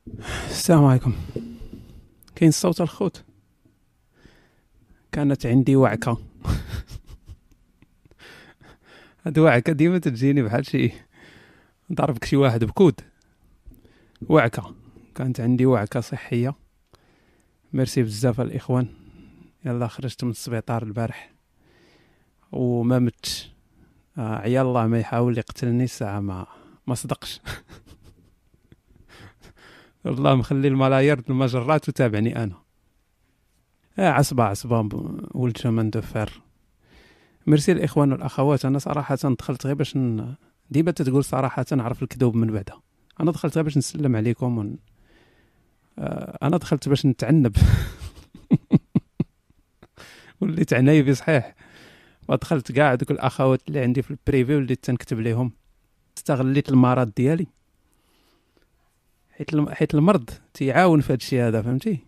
السلام عليكم. كاين الصوت الخوت. كانت عندي وعكة. هاد وعكة ديما تجيني بحال شي ضربك شي واحد بكود. وعكة، كانت عندي وعكة صحية. ميرسي بزاف الاخوان. يلا خرجت من السبيطار البارح وما متش. عيال الله ما يحاول يقتلني الساعة ما صدقش. والله مخلي الملايير المجرات وتابعني انا. عصبة ولد شمان دو فير. ميرسي الاخوان والاخوات. انا صراحة دخلت غير باش ديما تتقول صراحة نعرف الكذوب من بعدها. انا دخلت غير باش نسلم عليكم انا دخلت باش نتعنب. وليت عنايبي صحيح. ودخلت كاع دوك الاخوات اللي عندي في البريفي وليت تنكتب ليهم. استغليت المرض ديالي حيت المرض تيعاون في هذا الشيء هذا، فهمتي؟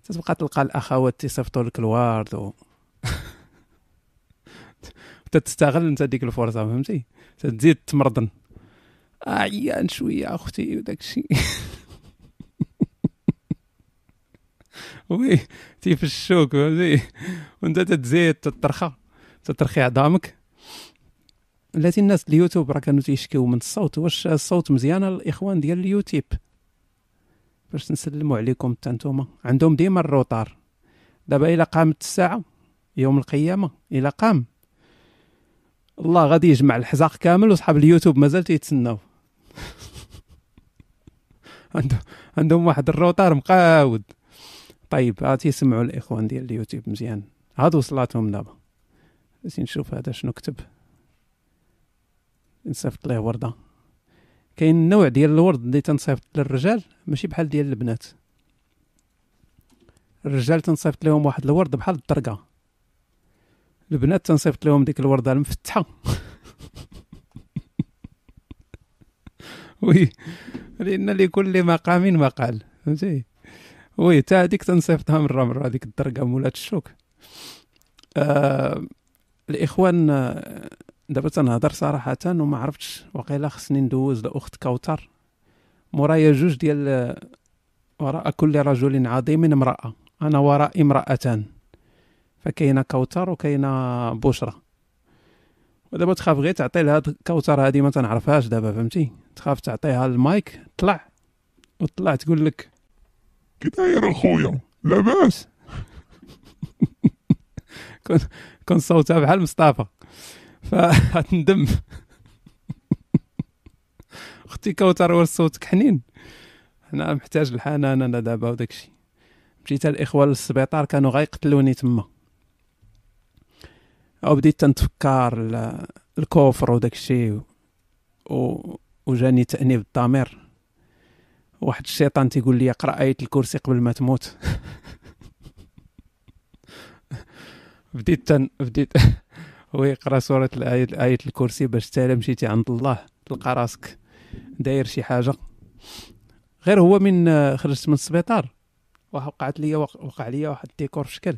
تتبقى تلقى الاخوات تيصيفطوا لك الورد تستغل انت ديك الفرصه، فهمتي؟ تزيد تمرضن. عيان شويه اختي وداك الشيء. وي تيفشوك، فهمتي؟ وانت تتزيد تترخي عظامك. التي الناس اليوتيوب راه كانوا تيشكيو من الصوت. واش الصوت مزيان الاخوان ديال اليوتيوب؟ باش نسلموا عليكم حتى نتوما. عندهم ديما الروطار. دابا الا قامت الساعه يوم القيامه، الا قام الله غادي يجمع الحزاق كامل وصحاب اليوتيوب مازال تيتسناو. عندهم واحد الروطار مقاود. طيب هاتي يسمعوا الاخوان ديال اليوتيوب مزيان. هاد وصلاتهم دابا. بس نشوف هذا شنو كتب. نصيفط ليه ورده. كاين نوع ديال الورد اللي تنصيفط للرجال ماشي بحال ديال البنات. الرجال تنصيفط لهم واحد الورد بحال الدرقه. البنات تنصيفط لهم ديك الورده المفتحه. وي، لان لكل مقام مقال، فهمتي؟ وي تا هذيك تنصيفطها مره هذيك الدرقه مولات الشوك. الاخوان دابا تنهضر صراحه وما عرفتش واقيلا خصني ندوز لاخت كوثر. مورايا جوج ديال وراء كل رجل عظيم امراه. انا وراء امراتان، فكاينه كوثر وكاينه بشرى. ودابا تخاف غير تعطي لها كوثر هذه ما تنعرفهاش دابا، فهمتي؟ تخاف تعطيها المايك طلع تقول لك كي داير اخويا لاباس. كون صوتها بحال مصطفى فهتندم. اختي كوثر واش صوتك حنين؟ انا محتاج الحنان انا دابا وداك الشيء. مشيت الاخوه للسبيطار كانوا غيقتلوني تما. او بديت تنتفكر الكفر وداك الشيء وجاني تأنيب الضمير. واحد الشيطان تيقول لي اقرا آية الكرسي قبل ما تموت. بديت ويقرا سورة آية الكرسي باش تالا مشيتي عند الله تلقى راسك داير شي حاجة. غير هو من خرجت من السبيطار وقع لي واحد الديكور في شكل.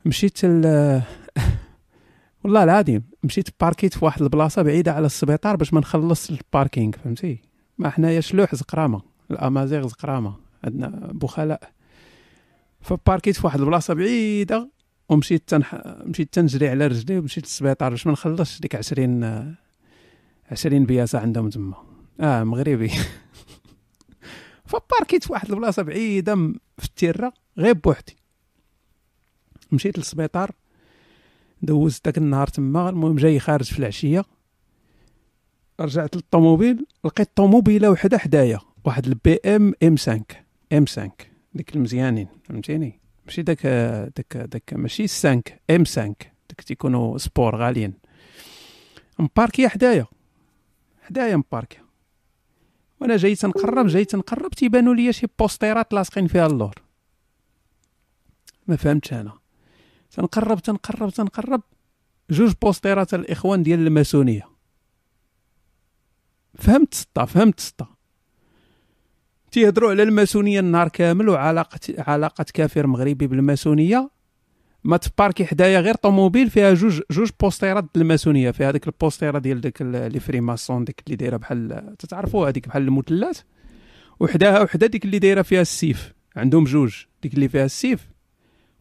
مشيت والله العظيم مشيت باركيت في واحد البلاصه بعيده على السبيطار باش ما نخلص الباركينغ، فهمتي؟ ما حنايا شلوح زقرامه، الامازيغ زقرامه، عندنا بخلاء. فباركيت في واحد البلاصه بعيده ومشيت مشيت تنجري على رجلي ومشيت للسبيطار باش ما نخلصش ديك 20 بياسه عندهم تما. مغربي. فباركيت في واحد البلاصه بعيده في التيره غير بوحدي. مشيت للسبيطار دوزت داك النهار تما. المهم جاي خارج في العشيه رجعت للطوموبيل لقيت طوموبيله وحده حدايا، واحد البي ام 5 ديك المزيانين، فهمتيني؟ ماشي داك ماشي 5 ام 5 داك تيكونوا سبور غاليين. مباركيه حدايا مباركيه. وانا جاي تنقرب تيبانوا لي شي بوستيرات لاصقين فيها اللور. ما فهمتش انا. تنقرب جوج بوستيرات الاخوان ديال الماسونيه. فهمت سطا تيهضروا على الماسونيه النهار كامل وعلاقه كافر مغربي بالماسونيه. ما تباركي حدايا غير طوموبيل فيها جوج بوستيرات ديال الماسونيه، فيها هذيك البوستيره ديال داك لي فريماسون ديك اللي دايره بحال تتعرفوا هذيك بحال المثلث، وحده ديك اللي دايره فيها السيف، عندهم جوج، ديك اللي فيها السيف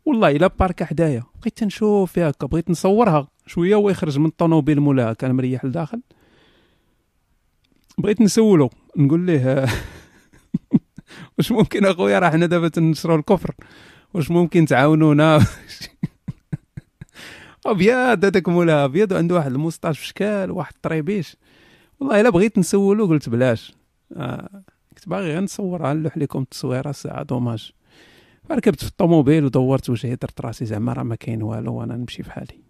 والله الا باركه حدايا، بقيت تنشوف فيها هكا، بغيت نصورها شويه وهو يخرج من الطوموبيل مولاها كان مريح لداخل، بغيت نسولو نقول ليه واش ممكن اخويا راه حنا دابا تنشروا الكفر، واش ممكن تعاونونا؟ ابيض هذاك مولاها ابيض وعنده واحد الموسطاش في شكال واحد الطريبيش، والله الا بغيت نسولو قلت بلاش، كنت باغي غير نصورها نلوح لكم التصويره ساعه دوماج. فركبت في الطوموبيل ودورت وجهي، درت راسي زعما راه ما كاين والو وانا نمشي في حالي.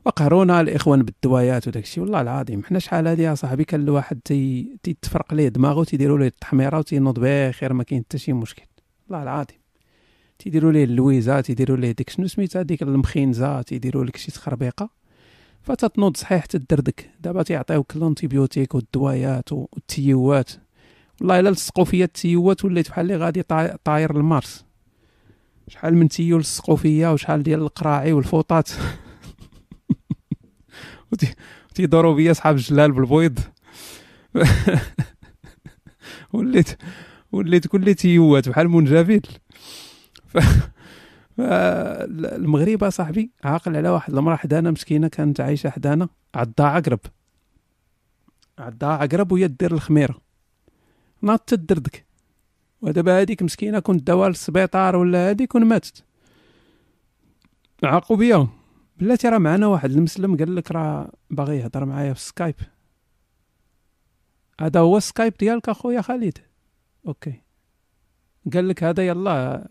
وقهرونا الاخوان بالدوايات وداكشي، والله العظيم حنا شحال هادي يا صاحبي كان الواحد تيتفرق ليه دماغه، تيديروا ليه التحميره وتينوض بخير، ما كاين حتى شي مشكل والله العظيم. تيديروا ليه اللويزه، تيديروا ليه ديك شنو سميتها ديك المخينزه، تيديروا لك شي تخربيقه فتتنوض صحيح تدردك. دابا تيعطيوك الانتيبيوتيك والدوايات والتيوات، والله الا لصقوا فيا التيوات وليت بحال اللي غادي طاير لمارس. شحال من تيو لصقوا فيا وشحال ديال القراعي والفوطات تيدوروا بيا صحاب الجلال بالبويض وليت كل تيوات بحال منجبيل. المغرب صاحبي عاقل على واحد المراه حدانا مسكينه كانت عايشه حدانا، عضها عقرب وهي دير الخميره ناض تدردك، ودابا هذيك مسكينه كنت داوها للسبيطار ولا هذيك كون ماتت. عاقوا بيا بلاتي، راه معنا واحد المسلم قال لك راه باغي يهضر معايا في سكايب. هذا هو السكايب ديالك اخويا خالد؟ اوكي. قال لك هذا يلا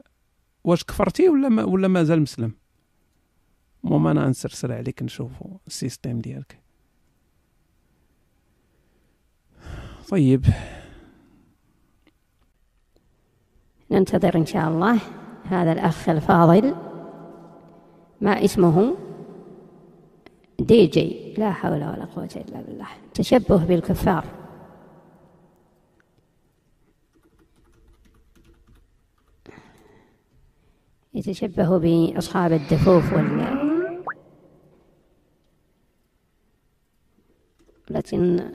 واش كفرتي ولا مازال مسلم؟ المهم انا نسرسل عليك نشوفوا السيستم ديالك. طيب ننتظر إن شاء الله هذا الأخ الفاضل، ما اسمه دي جي، لا حول ولا قوة إلا بالله، تشبه بالكفار. يتشبه بأصحاب الدفوف لكن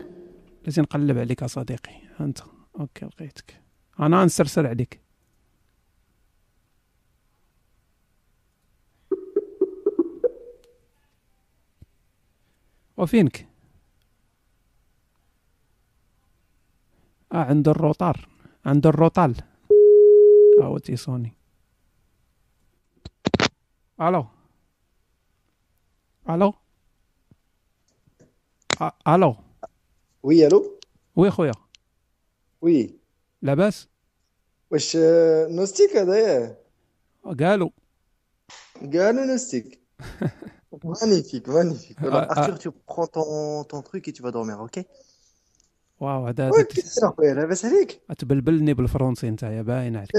نقلب عليك يا صديقي. أنت أوكي لقيتك، أنا نسرسل عليك. وفينك؟ عند الروطار، عند الروطال. هاو تيصوني. الو الو الو. وي الو. وي خويا. وي لاباس؟ واش نوستيك هذايا؟ قالوا نوستيك. magnifique. Alors Arthur, tu prends ton truc et tu vas dormir, ok? واو هذا كيف اخويا لاباس عليك؟ تبلبلني بالفرنسي انت يا باين عليك.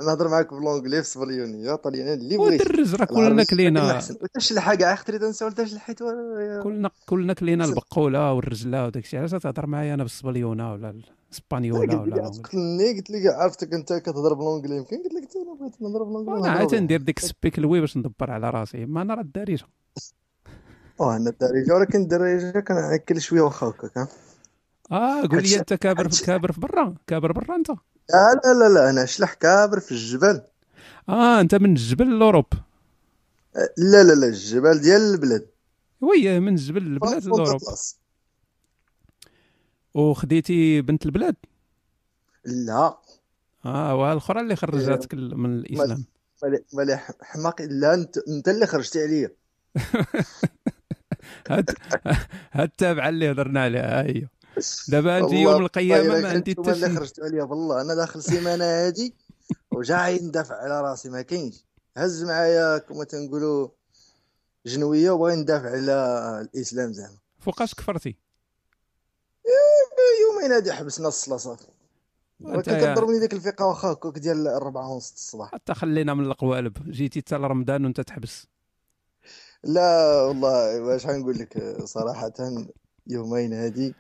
نهضر معاك بالونجلي في الصبليوني يا طلياني اللي بغيت. ودرج راه كلنا كلينا، تشلح كاع اختي تنسى ولا تشلحيت كلنا كلينا البقوله والرجله وداك الشيء. علاش تهضر معايا انا بالصبليونه ولا الاسبانيولا ولا قلت لي عرفتك انت كتهضر بالونجلي، يمكن قلت لك انا بغيت نهضر بالونجلي. انا عاد ندير ديك السبيك الوي باش ندبر على راسي، ما انا راه الدارجه. انا الدارجه ولكن الدارجه كنعكل شويه واخا هكاك. قول لي انت كابر في برا، كابر برا انت؟ لا انا شلح كابر في الجبل. انت من الجبل لاوروب؟ لا الجبل ديال البلاد. وي من الجبل البلاد لاوروب. وخديتي بنت البلاد؟ لا والاخرى اللي خرجتك من الاسلام. مالي حماق. لا انت اللي خرجتي عليا. هاد التابعه اللي هضرنا عليها هي دابا نجي يوم القيامه ما عندي حتى شي. اللي خرجت عليا والله انا داخل سيمانه هادي وجاي ندافع على راسي، ما كاينش. هز معايا كما تنقولوا جنويه وبغي ندافع على الاسلام زعما. فوقاش كفرتي؟ يومين هادي حبسنا الصلاه صافي. كتضربني ديك الفقه واخا هكاك ديال 4:30 الصباح. حتى خلينا من القوالب، جيتي حتى لرمضان وانت تحبس. لا والله واش غنقول لك صراحه، يومين هادي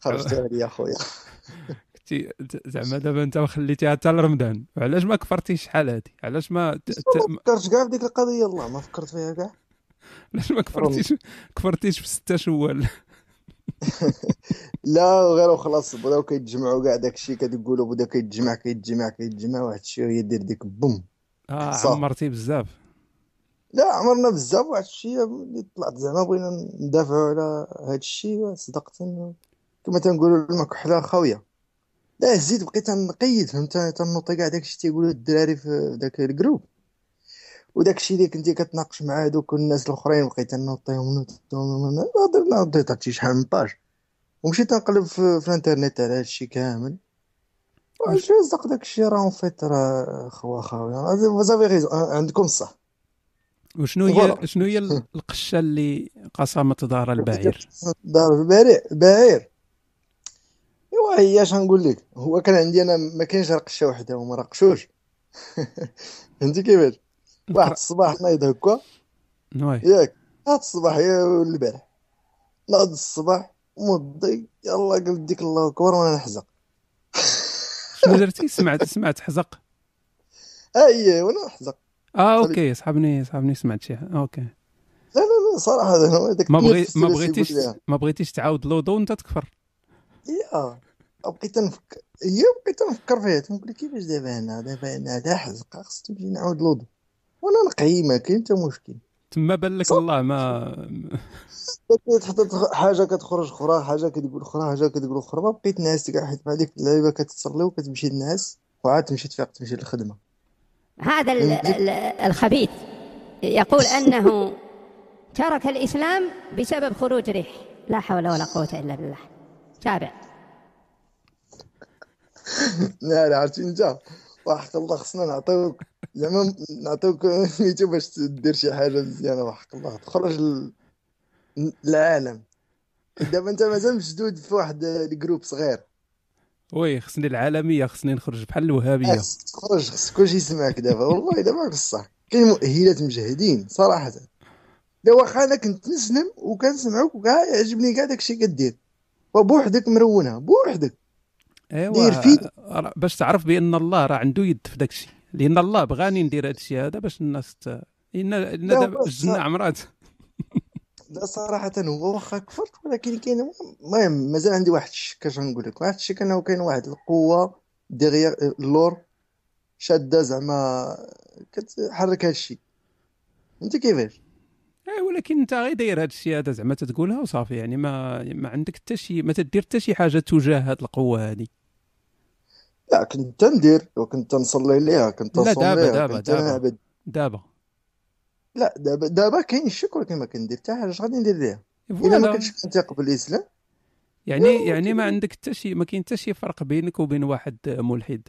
خرجت عليا خويا. زعما دابا انت خليتيها حتى لرمضان، علاش ما كفرتيش شحال هادي؟ علاش ما فكرتش كاع في ديك القضيه؟ الله ما فكرت فيها كاع. علاش ما كفرتيش في 6 شوال؟ لا غير وخلاص بداو كيتجمعوا كاع داكشي كتقولوا بدا كيتجمع واحد الشيء يدير ديك بوم صافي. عمرتي بزاف. لا عمرنا بزاف واحد الشيء اللي طلعت زعما بغينا ندافعوا على هاد الشيء صدقت كما تنقولوا المكحله خاويه. لا زيد بقيت تنقيد فهمت تنوطي كاع داكشي تيقولوا الدراري في داك الجروب وداكشي اللي كنتي كتناقش مع هذوك الناس الاخرين بقيت نوطيهم نوطي شي شحال من باج ومشيت نقلب في الانترنت على هادشي كامل واش صدق داكشي راه فيت راه خاوي زافي غيزون عندكم الصح. شنو هي القشه اللي قسمت دار البعير؟ دار البعير ايوا هي اش نقول لك هو كان عندي انا ما كاينش غير قشه وحده وما راقشوش فهمتي كيفاش واحد الصباح نايض هكا وي ياك هاد الصباح يا البارح ناض الصباح مضي يلا قلت ديك الله اكبر وانا نحزق. شنو درتي؟ سمعت حزق. اي وانا نحزق. اوكي صحابني سمعت شي اوكي. لا صراحه هذا داك ما بغيتيش تعاود لودو وانت تكفر. يا بقيت نفكر فيها تنقول كيفاش دابا انا حزق خص تمشي نعاود لودو وانا نقي ما كاين حتى مشكل تما بان لك الله ما تحط حاجه كتخرج اخرى حاجه كتقول اخرى حاجه كتقول اخرى ما بقيت ناعس كاع حيت مع ديك اللعيبه كتصلي وكتمشي تنعس وعاد تمشي تفيق تمشي للخدمه. هذا الخبيث يقول أنه ترك الإسلام بسبب خروج ريح. لا حول ولا قوة إلا بالله. تابع. لا عرفتي انت وحق الله خصنا نعطيوك زعما نعطيوك ميتو باش دير شي حاجه مزيانه وحق الله تخرج العالم. دابا انت مازال مشدود في واحد الجروب صغير. وي خصني العالميه خصني نخرج بحال الوهابيه. تخرج خص كلشي يسمعك دابا والله دابا بصح كاين مؤهلات مجهدين صراحه. لا واخا انا كنت نسلم وكنسمعوك وكاع يعجبني كاع داكشي كدير وبوحدك مرونه بوحدك. ايوا باش تعرف بان الله راه عنده يد في داكشي لان الله بغاني ندير هادشي هذا باش الناس ان دابا الجنه عمرات. لا صراحه هو واخا كفرت ولكن كاين المهم مازال عندي واحد الشك اش نقول لك واحد الشك انه كاين واحد القوه ديغيغ اللور شاده زعما كتحرك هادشي انت كيفاش. ولكن انت غير داير هذا الشيء هذا زعما تقولها وصافي يعني ما عندك حتى شي ما تدير حتى شي حاجه تجاه هذه القوه هذه. لا كنت ندير وكنت نصلي ليها كنت نصوم ليها كنت نعبد دابا. لا دابا كاين الشك ولكن ما كندير حتى حاجه. اش غادي ندير ليها الا ما كنتش كنتيق بالاسلام يعني ما عندك حتى شي ما كاين حتى شي فرق بينك وبين واحد ملحد.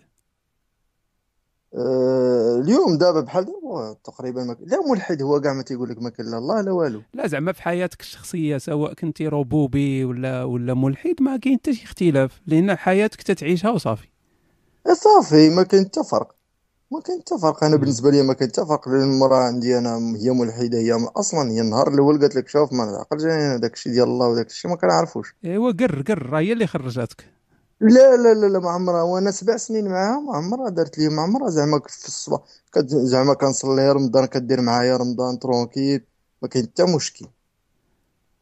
اليوم دابا بحال دابا تقريبا لا ملحد هو كاع ما تيقول لك ما كاين لا الله لا والو. لا زعما في حياتك الشخصيه سواء كنتي ربوبي ولا ملحد ما كاين حتى شي اختلاف لان حياتك تتعيشها وصافي. صافي ما كاين حتى فرق انا بالنسبه لي ما كاين حتى فرق. المراه عندي انا هي ملحده هي اصلا هي النهار الاول قالت لك شوف ما نعقلش انا داك الشيء ديال الله وداك الشيء ما كنعرفوش. ايوا قر هي اللي خرجتك. لا ما عمرها وانا 7 سنين معاها ما عمرها دارت لي ما عمرها زعما في الصباح زعما كنصلي رمضان كدير معايا رمضان ترونكيل ما كاين حتى مشكل.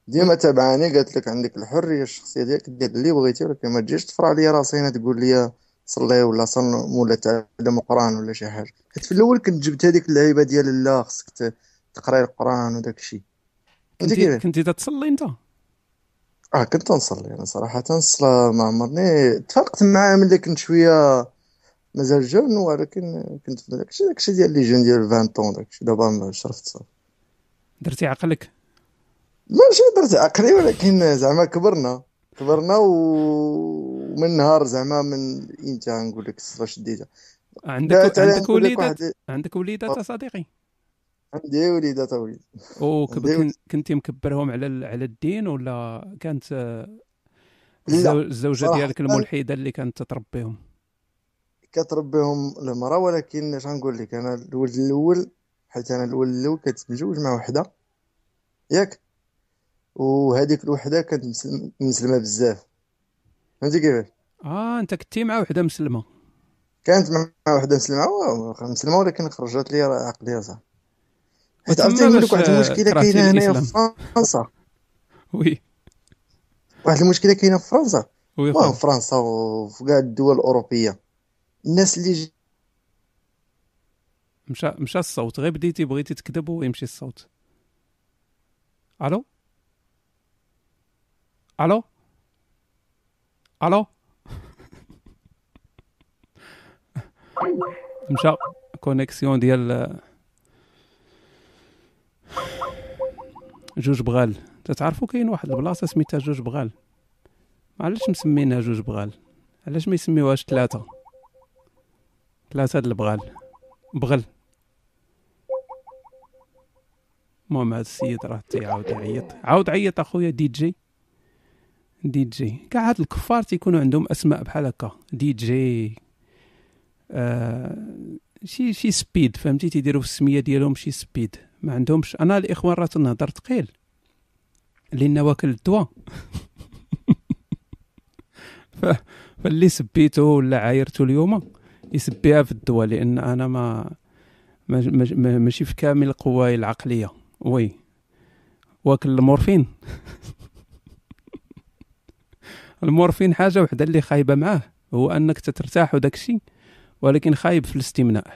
ديما تابعاني قالت لك عندك الحريه الشخصيه ديالك دير اللي بغيتي ولكن ما تجيش تفرع لي راسي هنا تقول لي صلي ولا صل ولا تعلم القران ولا شي حاجه. حيت في الاول كنت جبت هذيك اللعيبه ديال لا خصك تقرا القران وداك الشيء. كنتي تتصلي انت؟ كنت نصلي انا صراحه الصلاه ما عمرني تفرقت معاه ملي كنت شويه مازال جون ولكن كنت في داكشي ديال لي جون ديال 20 طون داكشي دابا شرفت صافي. درتي عقلك؟ ماشي درت عقلي ولكن زعما كبرنا ومن نهار زعما من امتى نقول لك الصلاه شديتها. عندك وليدات صديقي؟ عندي وليدات كنتي مكبرهم على الدين ولا كانت الزوجه ديالك الملحده اللي كانت تربيهم؟ كتربيهم المراه ولكن اش غنقول لك انا الولد الاول حيت انا الولد الاول كنت متزوج مع وحده ياك وهذيك الوحده كانت مسلمه بزاف فهمتي كيفاش. انت كنتي مع وحده مسلمه؟ كانت مع وحده مسلمه ولكن خرجت لي عقليه صح. حيت عرفتي نقول لك واحد المشكله كاينه هنايا في فرنسا. وي واحد المشكله كاينه في فرنسا، وي المهم خويا. فرنسا وفي كاع الدول الاوروبيه، الناس اللي مشى الصوت، غير بديتي بغيتي تكذب ويمشي الصوت. الو الو الو مشى كونيكسيون ديال جوج بغال. تعرفوا كاين واحد البلاصه سميتها جوج بغال، علاش مسمينها جوج بغال؟ علاش ما يسميوهاش ثلاثه د البغال بغل؟ المهم هذا السيد راه تيعاود يعيط، عاود عيط اخويا. دي جي كاع هاد الكفار تيكونوا عندهم اسماء بحال هكا، دي جي شي سبيد، فهمتي؟ تيديروا في السميه ديالهم شي سبيد، ما عندهمش. انا الاخوان راه تنهضر ثقيل لان واكل الدواء فاللي سبيته ولا عايرته اليوم يسبيها في الدواء، لان انا ماشي في كامل قواي العقليه. وي واكل المورفين المورفين حاجه وحده اللي خايبه معاه هو انك تترتاح وداك الشيء، ولكن خايب في الاستمناء،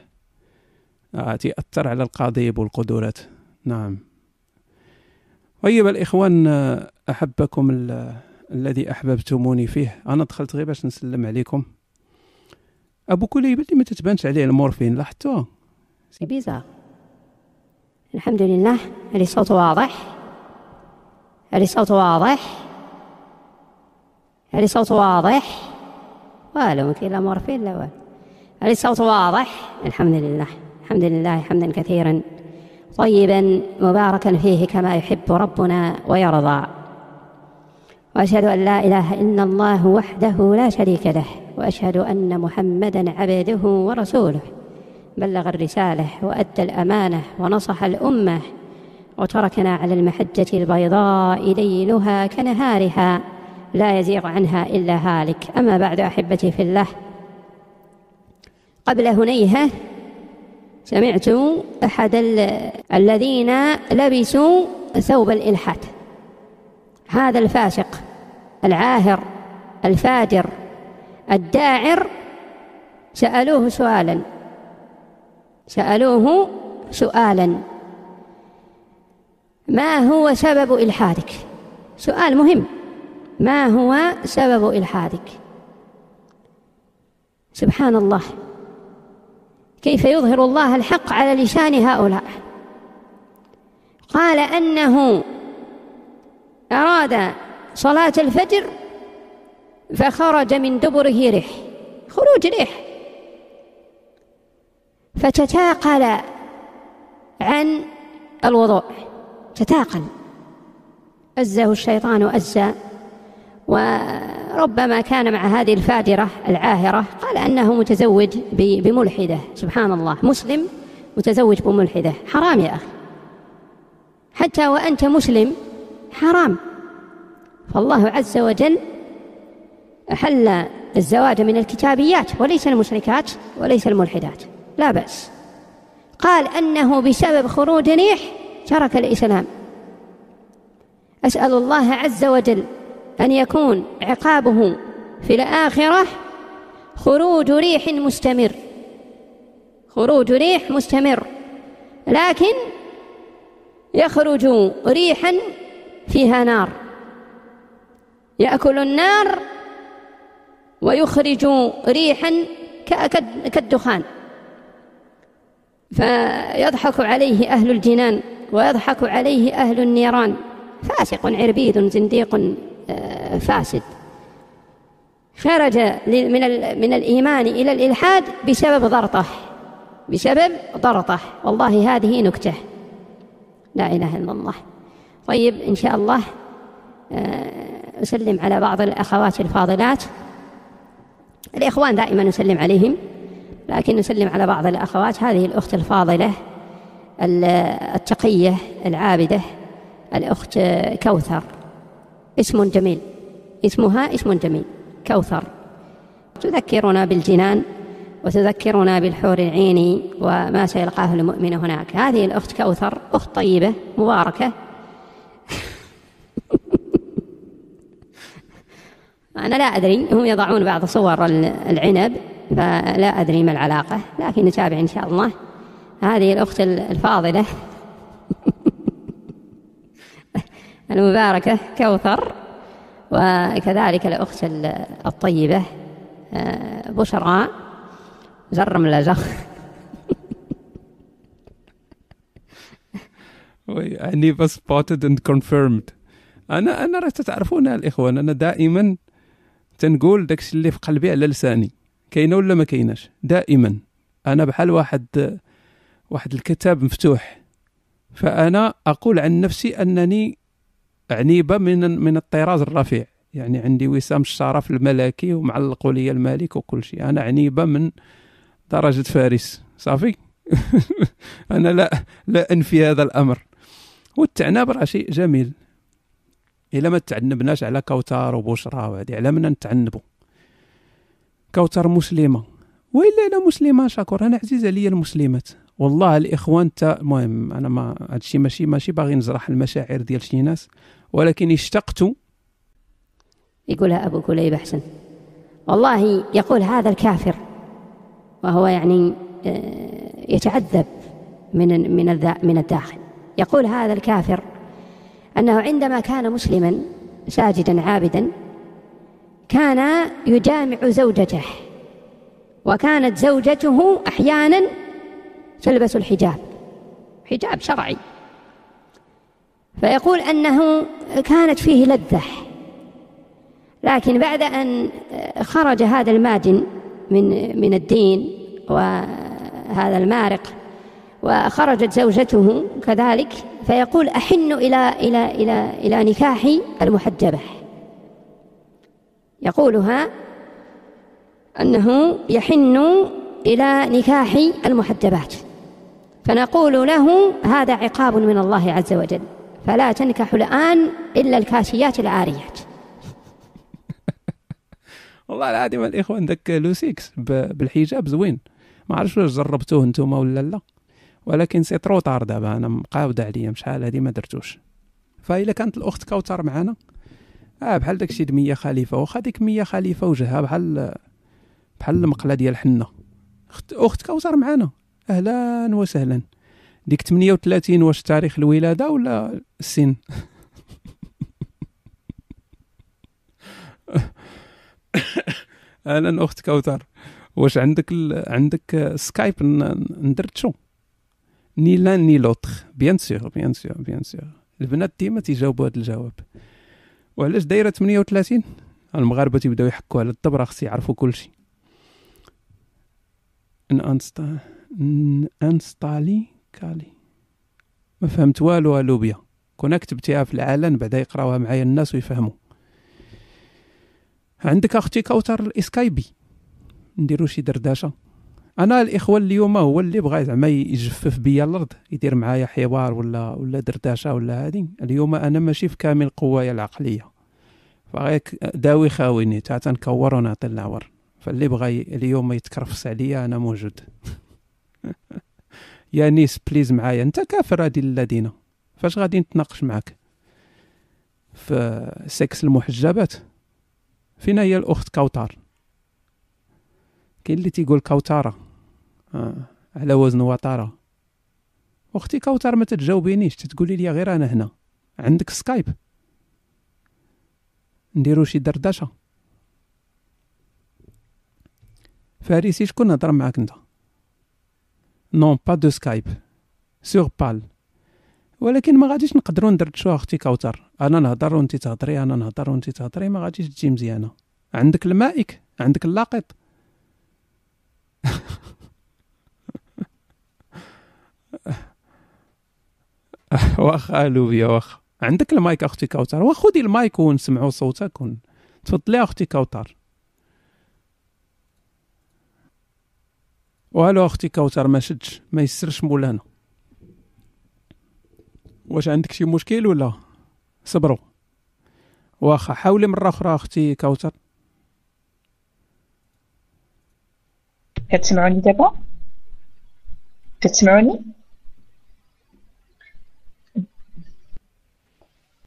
تيأثر على القضيب والقدرات. نعم. طيب الإخوان، أحبكم الذي أحببتموني فيه. أنا دخلت غير باش نسلم عليكم. أبو كليب اللي ما تتبانش عليه المورفين، لاحظتوه؟ سي بيزار. الحمد لله، هل الصوت واضح؟ هل الصوت واضح؟ هل الصوت واضح؟ والو ما كاين لا مورفين لا والو. هل الصوت واضح؟ الحمد لله، الحمد لله حمدا كثيرا طيبا مباركا فيه كما يحب ربنا ويرضى. وأشهد أن لا إله إلا الله وحده لا شريك له، وأشهد أن محمدا عبده ورسوله، بلغ الرسالة وأدى الأمانة ونصح الأمة، وتركنا على المحجة البيضاء ليلها كنهارها لا يزيغ عنها إلا هالك. أما بعد أحبتي في الله، قبل هنيهة سمعت أحد الذين لبسوا ثوب الإلحاد، هذا الفاسق العاهر الفاجر الداعر، سألوه سؤالا: ما هو سبب إلحادك؟ سؤال مهم، ما هو سبب إلحادك؟ سبحان الله، كيف يظهر الله الحق على لسان هؤلاء. قال أنه أراد صلاة الفجر فخرج من دبره ريح، خروج ريح، فتتاقل عن الوضوء، تتاقل، أزه الشيطان أزا. وربما كان مع هذه الفاجرة العاهرة، قال أنه متزوج بملحدة. سبحان الله، مسلم متزوج بملحدة، حرام يا أخي، حتى وأنت مسلم حرام. فالله عز وجل أحل الزواج من الكتابيات وليس المشركات وليس الملحدات، لا بأس. قال أنه بسبب خروج ريح ترك الإسلام. أسأل الله عز وجل أن يكون عقابه في الآخرة خروج ريح مستمر، خروج ريح مستمر، لكن يخرج ريحا فيها نار، يأكل النار ويخرج ريحا كالدخان، فيضحك عليه أهل الجنان ويضحك عليه أهل النيران. فاسق عربيد زنديق فاسد، خرج من الإيمان إلى الإلحاد بسبب ضرطه. والله هذه نكتة، لا إله إلا الله. طيب إن شاء الله أسلم على بعض الأخوات الفاضلات. الإخوان دائما نسلم عليهم، لكن نسلم على بعض الأخوات. هذه الأخت الفاضلة التقية العابدة، الأخت كوثر، اسم جميل، اسمها اسم جميل، كوثر، تذكرنا بالجنان وتذكرنا بالحور العين وما سيلقاه المؤمن هناك. هذه الأخت كوثر أخت طيبة مباركة أنا لا أدري، هم يضعون بعض صور العنب فلا أدري ما العلاقة، لكن نتابع إن شاء الله. هذه الأخت الفاضلة المباركة كوثر، وكذلك الأخت الطيبة بشرى زرم لزخ. يعني بس spotted and confirmed. أنا راه تعرفون الإخوان، أنا دائما تنقول داكشي اللي في قلبي على لساني، كاينه ولا ما كايناش. دائما أنا بحال واحد الكتاب مفتوح، فأنا أقول عن نفسي أنني عنيبة من الطراز الرفيع، يعني عندي وسام الشرف الملكي ومعلقوا لي الملك وكل شيء. أنا عنيبة من درجة فارس صافي. أنا لا أنفي هذا الأمر، والتعناب راه شيء جميل. إلا ما تعنبناش على كوثر وبشرى وهذه، على من نتعنبوا؟ كوثر مسلمة وإلا لا مسلمة شكور. أنا عزيز عليا المسلمات والله الإخوان. المهم أنا ما هادشي ماشي باغي نجرح المشاعر ديال شي ناس، ولكن اشتقت. يقولها أبو كليب أحسن والله، يقول هذا الكافر وهو يعني يتعذب من الداخل. يقول هذا الكافر أنه عندما كان مسلما ساجدا عابدا كان يجامع زوجته، وكانت زوجته أحيانا تلبس الحجاب، حجاب شرعي، فيقول أنه كانت فيه لذة. لكن بعد أن خرج هذا الماجن من الدين وهذا المارق وخرجت زوجته كذلك، فيقول أحن إلى نكاح المحجبة. يقولها أنه يحن إلى نكاح المحجبات، فنقول له هذا عقاب من الله عز وجل، فلا تنكح الآن إلا الكاسيات العاريات. والله العظيم الإخوان داك لوسيكس بالحجاب زوين، ما عرفتش واش جربتوه نتوما ولا لا، ولكن سي ترو طار دابا. انا مقاود عليا شحال هادي ما درتوش. فإلا كانت الأخت كوثر معنا بحال داكشي د مية خليفة، واخا ديك مية خليفة وجهها بحال المقلة ديال حنة. أخت كوثر معنا، أهلا وسهلا. ديك 38 واش تاريخ الولادة ولا السن؟ أهلا أخت كوثر، واش عندك سكايب ندرتشو؟ ني لان ني لوطخ. بيان سور البنات ديما تيجاوبوا هذا الجواب. وعلاش دايره 38؟ المغاربه تيبداو يحكوا على الدبره، خص يعرفوا كل شيء. انستالي كالي ما فهمت والو. لوبيا كون كتبتيها في العلن بعدا يقراوها معايا الناس ويفهموا. عندك اختي كوثر الاسكايبي، نديرو شي دردشه. انا الاخوان اليوم هو اللي بغى زعما يجفف بيا الارض، يدير معايا حوار ولا دردشه ولا هادي. اليوم انا ماشي في كامل قوايا العقليه، فغيك داوي خاويني تا تنكور ونعطي العور. فاللي بغى اليوم يتكرفس عليا انا موجود. يا نيس بليز معايا، انت كافر هادي الذين فاش غادي نتناقش معاك في سكس المحجبات؟ فين هي الاخت كوثر؟ كاين اللي تيقول كوثرة على وزن وطارة. اختي كوثر ما تتجاوبينيش، تتقولي لي غير انا هنا. عندك سكايب نديرو شي دردشه؟ فارسي شكون هضر معاك انت؟ نون با دو سكايب سور بال. ولكن ما غاديش نقدروا ندردشوا اختي كوثر، انا نهضر وانت تهضري، انا نهضر وانت تهضري، ما غاديش تجي مزيانه. عندك المائك، عندك اللاقط. واخا لوبيا واخا عندك المايك اختي كوثر، وخذي المايك ونسمعوا صوتك تفضلي اختي كوثر. والو اختي كوثر ما شدش ما يسرش مولانا. واش عندك شي مشكل ولا صبروا؟ واخا حاولي مره اخرى اختي كوثر. كتسمعوني دابا؟ كتسمعوني؟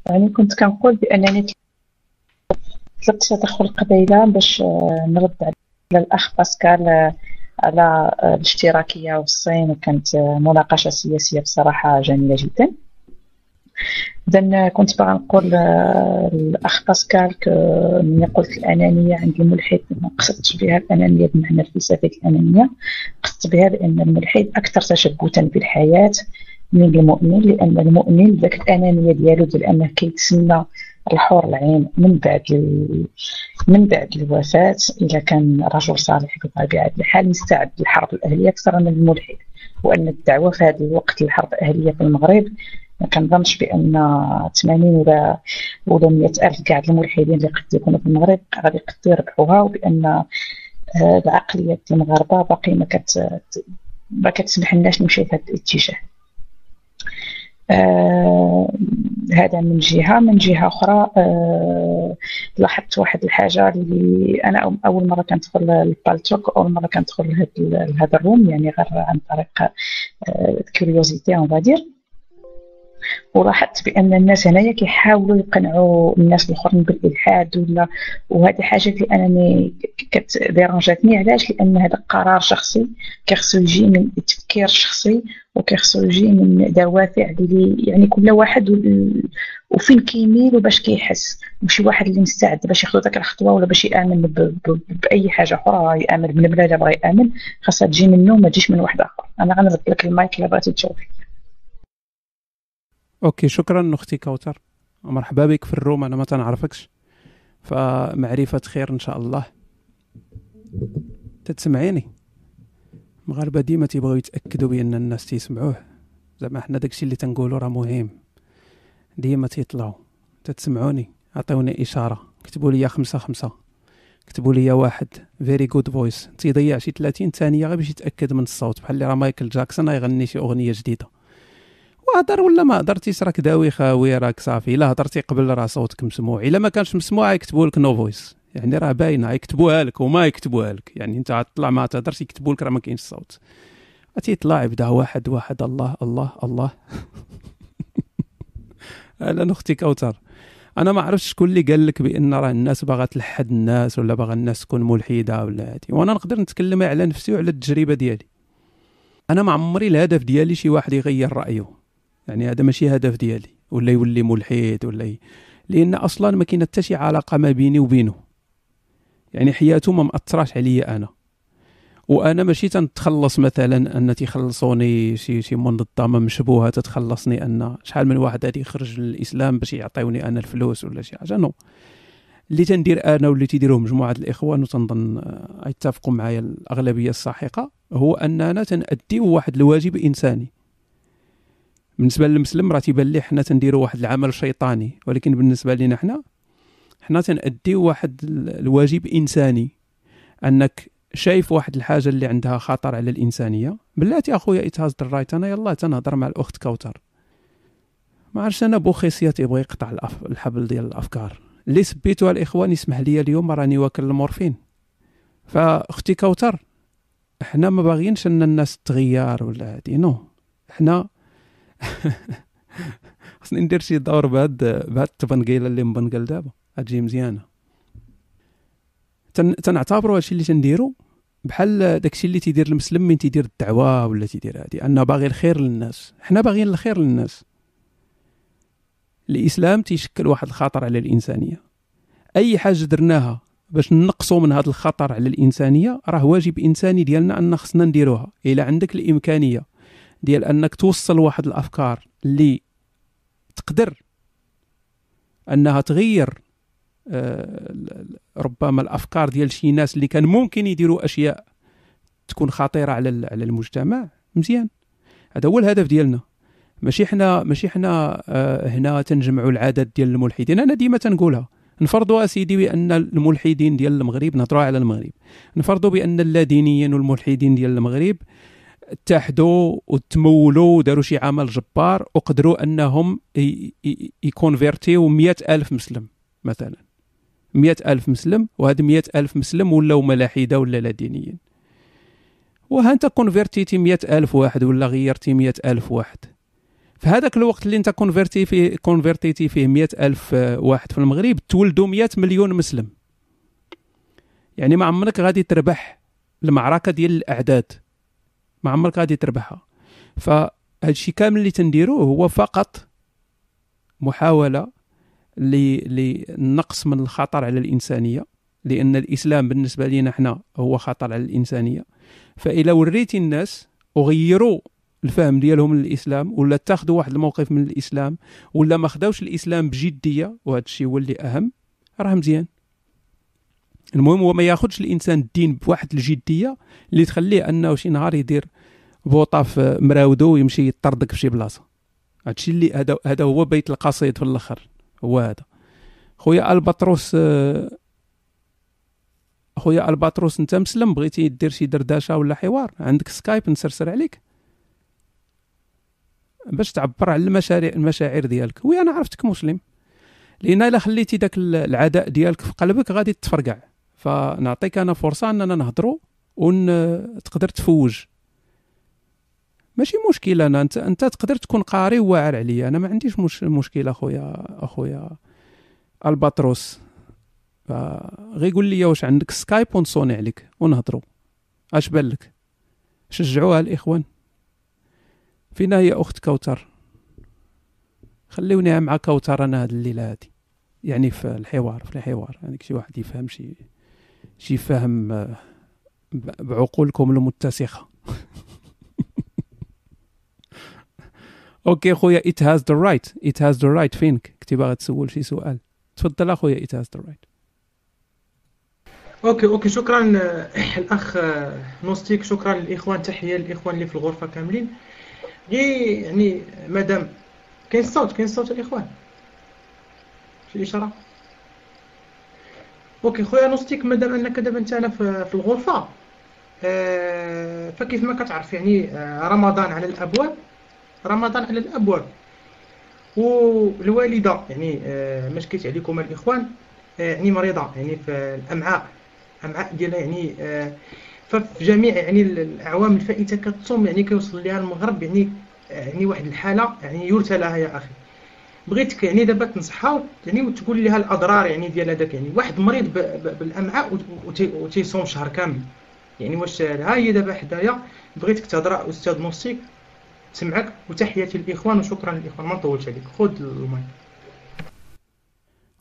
يعني كنت كنقول بأنني طلبت تدخل القبيلة باش نرد على الأخ باسكال على الاشتراكية والصين، وكانت مناقشة سياسية بصراحة جميلة جدا. إذن كنت بغا نقول الأخ باسكال من قلت الأنانية عند الملحد ما قصدتش بها الأنانية بمعنى الفلسفة الأنانية، قصدت بها بأن الملحد أكثر تشبتا بالحياة من المؤمن، لأن المؤمن ذاك الأنانية ديالو ديال أنه كيتسنى الحور العين من بعد الوفاة إذا كان رجل صالح بطبيعة الحال مستعد للحرب الأهلية أكثر من الملحد. وأن الدعوة في هذا الوقت للحرب الأهلية في المغرب ما كنظنش بأن 80 ولا 100 ألف كاع الملحدين اللي قد يكونوا في المغرب غادي يقدروا يربحوها، وبأن العقلية المغاربة باقي ما كتسمح لناش نمشيو في هذا الاتجاه. هذا من جهة. من جهة أخرى لاحظت واحد الحاجة اللي أنا أول مرة كندخل البالتوك، أول مرة كندخل هذا الروم، يعني غير عن طريق كيوريوزيتي اون فادير، ولاحظت بأن الناس هنايا كيحاولوا يقنعوا الناس الآخرين بالإلحاد وهذه حاجة اللي أنا كتديرانجاتني. علاش؟ لأن هذا قرار شخصي كيخصو يجي من التفكير الشخصي وكيخصو يجي من دوافع اللي يعني كل واحد وفين كيميل وباش كيحس. ماشي واحد اللي مستعد باش ياخذ داك الخطوة ولا باش يآمن بأي حاجة أخرى، يآمن من بلا بغى يآمن خاصها تجي منه ما تجيش من واحد آخر. أنا غنرد لك المايك إلا بغيتي تجاوبي. اوكي، شكرا اختي كوثر، مرحبا بك في الروم. انا ما تنعرفكش، فمعرفة خير ان شاء الله. تتسمعيني؟ المغاربه ديما تيبغيو يتاكدوا بان الناس تيسمعوه، زعما حنا داكشي اللي تنقولوا راه مهم، ديما تيطلعوا. تتسمعوني؟ عطيوني اشاره، كتبوا لي 5 كتبوا لي واحد فيري جود فويس. تيضيع شي 30 ثانيه غير باش يتاكد من الصوت، بحال اللي راه مايكل جاكسون غيغني شي اغنيه جديده. وهضر ولا ما هضرتيش راك داوي خاوي، راك صافي. الا هضرتي قبل راه صوتك مسموع، الا ما كانش مسموع يكتبوا لك نو فويس، يعني راه باينه، يكتبوها لك وما يكتبوها لك، يعني انت طلع ما تهضرش يكتبوا لك راه ما كاينش الصوت. تيطلع يبدا واحد الله الله الله. انا اختي كوثر، انا ما عرفتش شكون اللي قال لك بان راه الناس باغا تلحد الناس ولا باغا الناس تكون ملحده ولا هادي، وانا نقدر نتكلم على نفسي وعلى التجربه ديالي. انا ما عمري الهدف ديالي شي واحد يغير رايه، يعني هذا ماشي هدف ديالي ولا يولي ملحد ولا لان اصلا ما كاين حتى شي علاقه ما بيني وبينه، يعني حياته ما مأثراش عليا انا. وانا ماشي تنتخلص مثلا ان تيخلصوني شي منظمه مشبوهه تتخلصني، ان شحال من واحد غادي يخرج للاسلام باش يعطيوني انا الفلوس ولا شي حاجه. نو، اللي تندير انا واللي تيديروه مجموعه الاخوان وتنظن يتفقوا معايا الاغلبيه الساحقه، هو اننا تنأديو واحد الواجب انساني. بالنسبه للمسلم راه تيبان ليه حنا تنديروا واحد العمل شيطاني، ولكن بالنسبه لنا حنا تنأديو واحد الواجب انساني، انك شايف واحد الحاجه اللي عندها خطر على الانسانيه. بلاتي اخويا اتهاز الرايت، انا يلاه تنهضر مع الاخت كوثر، ما عرفتش انا بوخيسيا تيبغي يقطع الحبل ديال الافكار اللي سبيتوها الاخوان. يسمح لي اليوم راني واكل المورفين. فاختي كوثر، احنا ما باغيينش ان الناس تغير ولا هادي، نو، احنا خصني ندير شي دور بهاد التبنقيله اللي مبنقل دابا غتجي مزيانه. تنعتبروا هادشي اللي تنديروا بحال داكشي اللي تيدير المسلم من تيدير الدعوه ولا تيدير هادي، انه باغي الخير للناس. حنا باغيين الخير للناس. الاسلام تيشكل واحد الخطر على الانسانيه، اي حاجه درناها باش نقصوا من هذا الخطر على الانسانيه راه واجب انساني ديالنا ان خصنا نديروها. الا عندك الامكانيه ديال انك توصل واحد الافكار اللي تقدر انها تغير ربما الافكار ديال شي ناس اللي كان ممكن يديروا اشياء تكون خطيره على المجتمع، مزيان. هذا هو الهدف ديالنا. ماشي حنا هنا تنجمعوا العدد ديال الملحدين. انا ديما تنقولها، نفرضوا اسيدي بان الملحدين ديال المغرب، نهضروا على المغرب، نفرضوا بان اللادينيين والملحدين ديال المغرب اتحدوا وتمولوا وداروا شي عمل جبار وقدروا انهم يكونفيرتيو 100,000 مسلم مثلا، 100,000 مسلم، وهاد 100,000 مسلم ولاو ملاحده ولا لا دينيين. وها انت كونفيرتيتي 100,000 واحد ولا غيرتي 100,000 واحد، في هذاك الوقت اللي انت كونفرتيتي فيه 100,000 واحد في المغرب، تولدوا 100 مليون مسلم. يعني ما عمرك غادي تربح المعركه ديال الاعداد، ما عمرك غادي تربحها. فهاد الشيء كامل اللي تنديروه هو فقط محاوله للنقص من الخطر على الانسانيه، لان الاسلام بالنسبه لنا احنا هو خطر على الانسانيه. فإلا وريتي الناس وغيروا الفهم ديالهم للإسلام، ولا تاخذوا واحد الموقف من الإسلام، ولا ما خداوش الإسلام بجدية، وهذا الشيء هو اللي أهم، راه مزيان. المهم هو ما ياخذش الإنسان الدين بواحد الجدية اللي تخليه أنه شي نهار يدير بوطة في مراودو ويمشي يطردك في شي بلاصة. هذا الشيء اللي هذا هو بيت القصيد في الآخر، هو هذا. خويا الباتروس انت مسلم، بغيتي دير شي دردشه ولا حوار، عندك سكايب نسرسر عليك باش تعبر على المشاعر ديالك. وي انا عرفتك مسلم، لان الا خليتي داك العداء ديالك في قلبك غادي تفرقع. فنعطيك انا فرصه اننا نهضروا تقدر تفوج. ماشي مشكله، انت تقدر تكون قاري وواعر عليا، انا ما عنديش مشكله اخويا الباتروس. غير قول لي واش عندك سكايب ونصوني عليك ونهضروا. اش بان لك؟ شجعوها الاخوان. فينا هي اخت كوثر؟ خليوني مع كوثر انا هاد الليله هادي، يعني في الحوار يعني شي واحد يفهم شي فهم بعقولكم المتسخه. اوكي خويا it has the right فينك؟ كنتي باغي تسول شي سؤال؟ تفضل اخويا it has the right. اوكي شكرا الاخ نوستيك، شكرا للاخوان، تحيه للاخوان اللي في الغرفه كاملين. يعني مادام كاين صوت الاخوان في الاشاره. اوكي خويا نوستيك، مادام انك دابا انت انا في الغرفه، فكيف ما كتعرف يعني رمضان على الابواب، والوالده يعني ما شكيت عليكم الاخوان، يعني مريضه يعني في الامعاء ديالها، يعني ففي جميع يعني الاعوام الفائته كتصوم، يعني كيوصل لها المغرب يعني واحد الحاله يعني يرثى لها يا اخي. بغيتك يعني دابا تنصحها يعني وتقول لها الاضرار يعني ديال هذاك، يعني واحد مريض بالامعاء وتيصوم شهر كامل، يعني واش ها هي دابا حدايا. بغيتك تهضر استاذ نوستيك، سمعك، وتحياتي للاخوان وشكرا للاخوان، ما نطولش عليك، خذ المايك.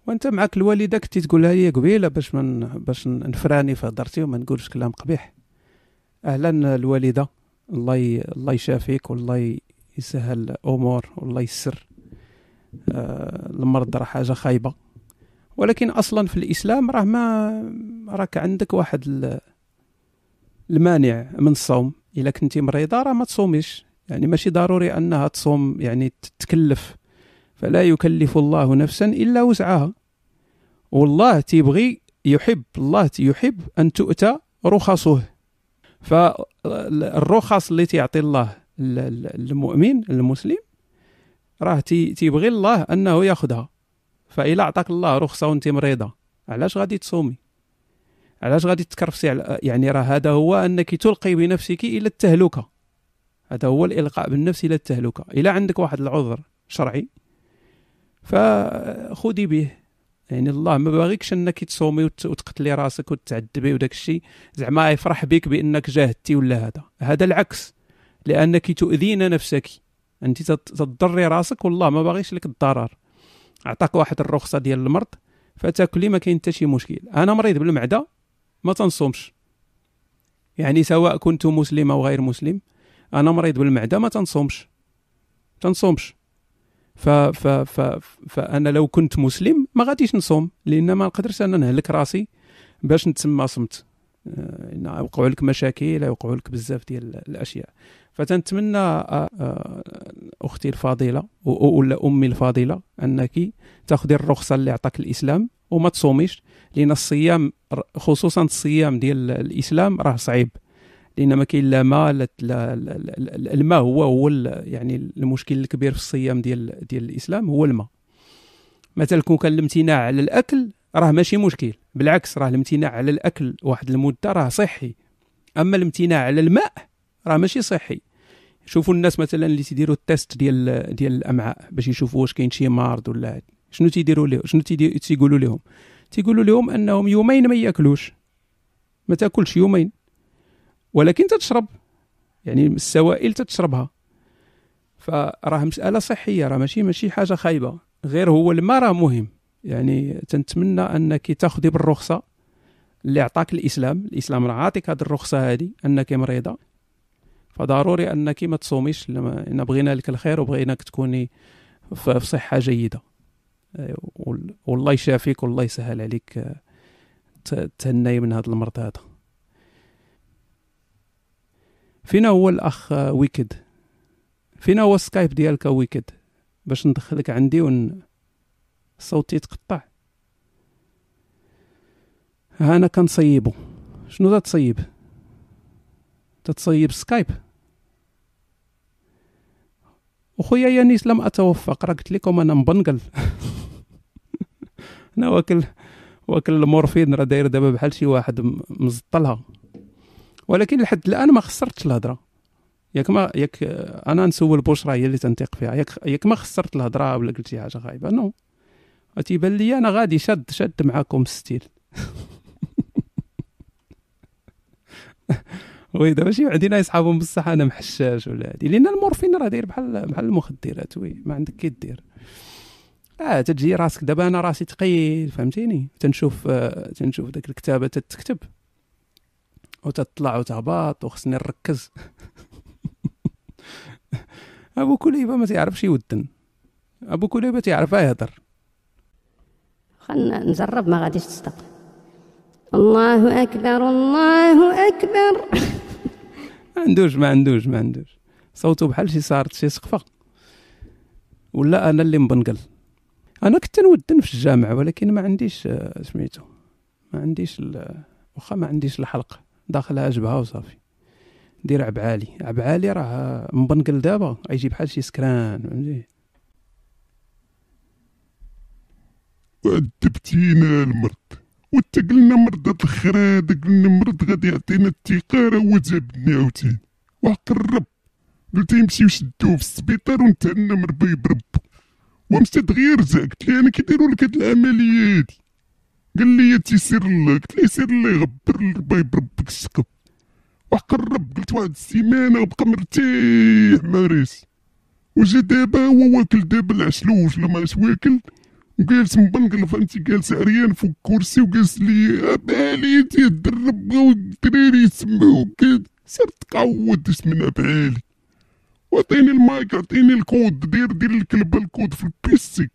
وانت معك الوالده كنتي تقولها لي قبيله باش نفراني في هضرتي وما نقولش كلام قبيح. اهلا الوالده، الله يشافيك والله يسهل الامور والله يسر. المرض راه حاجه خايبه، ولكن اصلا في الاسلام راه ما راك عندك واحد المانع من الصوم. الا كنتي مريضه راه ما تصوميش، يعني ماشي ضروري انها تصوم، يعني تتكلف. فلا يكلف الله نفسا الا وسعها، والله يحب ان تؤتى رخصه. فالرخص اللي تعطي الله المؤمن المسلم راه تيبغي الله انه ياخذها. فإلا اعطاك الله رخصه وانت مريضه، علاش غادي تصومي؟ علاش غادي تكرفسي؟ يعني راه هذا هو انك تلقي بنفسك الى التهلكه. هذا هو الالقاء بالنفس الى التهلكه. الا عندك واحد العذر شرعي فخذي به، يعني الله ما باغيكش انك تصومي وتقتلي راسك وتعذبي وداك الشيء زعما يفرح بك بانك جاهدتي ولا هذا العكس، لانك تؤذين نفسك، انت تضري راسك والله ما باغيش لك الضرر. اعطاك واحد الرخصه ديال المرض فتاكلي، ما كاين حتى شي مشكل. انا مريض بالمعده ما تنصومش، يعني سواء كنت مسلم او غير مسلم، انا مريض بالمعده ما تنصومش. فانا لو كنت مسلم ما غاديش نصوم، لان ما نقدرش انا نهلك راسي باش نتسمى صمت، يوقعوا لك مشاكل، يوقعوا لك بزاف ديال الاشياء. فتنتمنى اختي الفاضله ولا امي الفاضله انك تاخذي الرخصه اللي عطاك الاسلام وما تصوميش، لان الصيام خصوصا الصيام ديال الاسلام راه صعيب، لان ما كاين لا ماء. الماء هو يعني المشكل الكبير في الصيام ديال الاسلام هو الماء. مثلا كون كان الامتناع على الاكل راه ماشي مشكل، بالعكس راه الامتناع على الاكل واحد المده راه صحي، اما الامتناع على الماء راه ماشي صحي. شوفوا الناس مثلا اللي تيديروا التيست ديال الامعاء باش يشوفوا واش كاين شي مرض ولا شنو تيديروا ليه، شنو تيقولوا لهم؟ تيقولوا لهم انهم يومين ما ياكلوش، ما تاكلش يومين، ولكن تتشرب يعني السوائل تتشربها. فراه مساله صحيه، راه ماشي حاجه خايبه، غير هو الماء راه مهم. يعني تنتمنى انك تاخذي بالرخصه اللي عطاك الاسلام راه عاطيك هذه الرخصه هذه انك مريضه، فضروري انك ما تصوميش. لما بغينا لك الخير وبغيناك تكوني في صحه جيده، والله يشافيك والله يسهل عليك تهني من هذا المرض هذا. فينا هو الاخ ويكد؟ فينا هو السكايب ديالك ويكد باش ندخلك عندي الصوت يتقطع؟ ها انا كنصيبو. شنو تتصيب سكايب؟ وخويا يانيس لم اتوفق، راه قلت لكم انا مبنقل. انا واكل المورفين، راه داير دابا بحال شي واحد مزطلها، ولكن لحد الان ما خسرتش الهضره. ياك انا نسول بشرى هي اللي تنطيق فيها، ياك ما خسرت الهضره ولا قلت شي حاجه خايبه. نو، تيبان لي انا غادي شاد معاكم الستيل. وي دابا شي عندنا يصحابهم بصح انا محشاش ولا هادي، لان المورفين راه داير بحال المخدرات. وي ما عندك كي دير. تجي راسك دابا، انا راسي ثقيل فهمتيني، تنشوف داك الكتابه تتكتب وتطلع وتهبط وخصني نركز. ابو كليبه ما تعرفش يودن، ابو كليبه تعرف يهضر. خلنا نجرب، ما غاديش تصدق. الله اكبر الله اكبر. ما عندوش صوته بحال شي صارت شي سقفه، ولا انا اللي مبنقل. انا كنت نودن في الجامعه، ولكن ما عنديش سميتو، ما عنديش واخا ما عنديش الحلق داخلها جبهه وصافي. دير عبعالي راه مبنقل دابا، يجي بحال شي سكران فهمتي. وعذبتينا المرض وتقلنا مرض الخراد، قلنا مرض غادي يعطينا الثقه، راه هو جابنا عاوتاني وحق الرب. قلت يمشيو شدوه في السبيطار ونتهنى مربي بربو، ومشى دغيا رجع. قلت ليه انا كيديروا لك هاد العمليه هادي؟ قال لي تيسير الله. قلت ليه سير الله يغبر الربي بربك السقف وحق الرب. قلت واحد السيمانه وبقى مرتاح ماريس. وجا دابا هو واكل دابا العشلوش ولا ماش واكل، وجالس مبنقل فهمتي، جالس عريان فوق كرسي وجالس لي بعالي تيدرب والدراري يسمعوك. سير تقعود اسمنا بعالي، وعطيني المايك عطيني الكود. دير الكلب الكود في البيسي،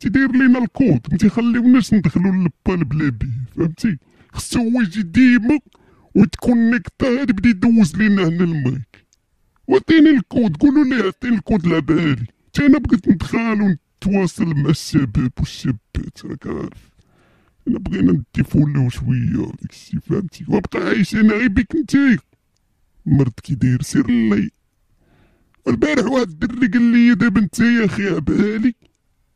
تيدير لينا الكود، ما تيخليوناش ندخلو للبال بلا بيه فهمتي. خصو هو يجي ديما وتكونيكتا يبدا يدوز لينا هنا المايك. وعطيني الكود، قولوا ليه عطيني الكود لعبالي. انا بغيت ندخل ونتواصل مع الشباب والشابات، راك عارف انا بغينا نديفولو شويه داكشي فهمتي. وابقى عايش انا غير بيك نتايا مرض كي داير سير الله. البارح واحد الدري قال لي دابا نتايا اخي عبالي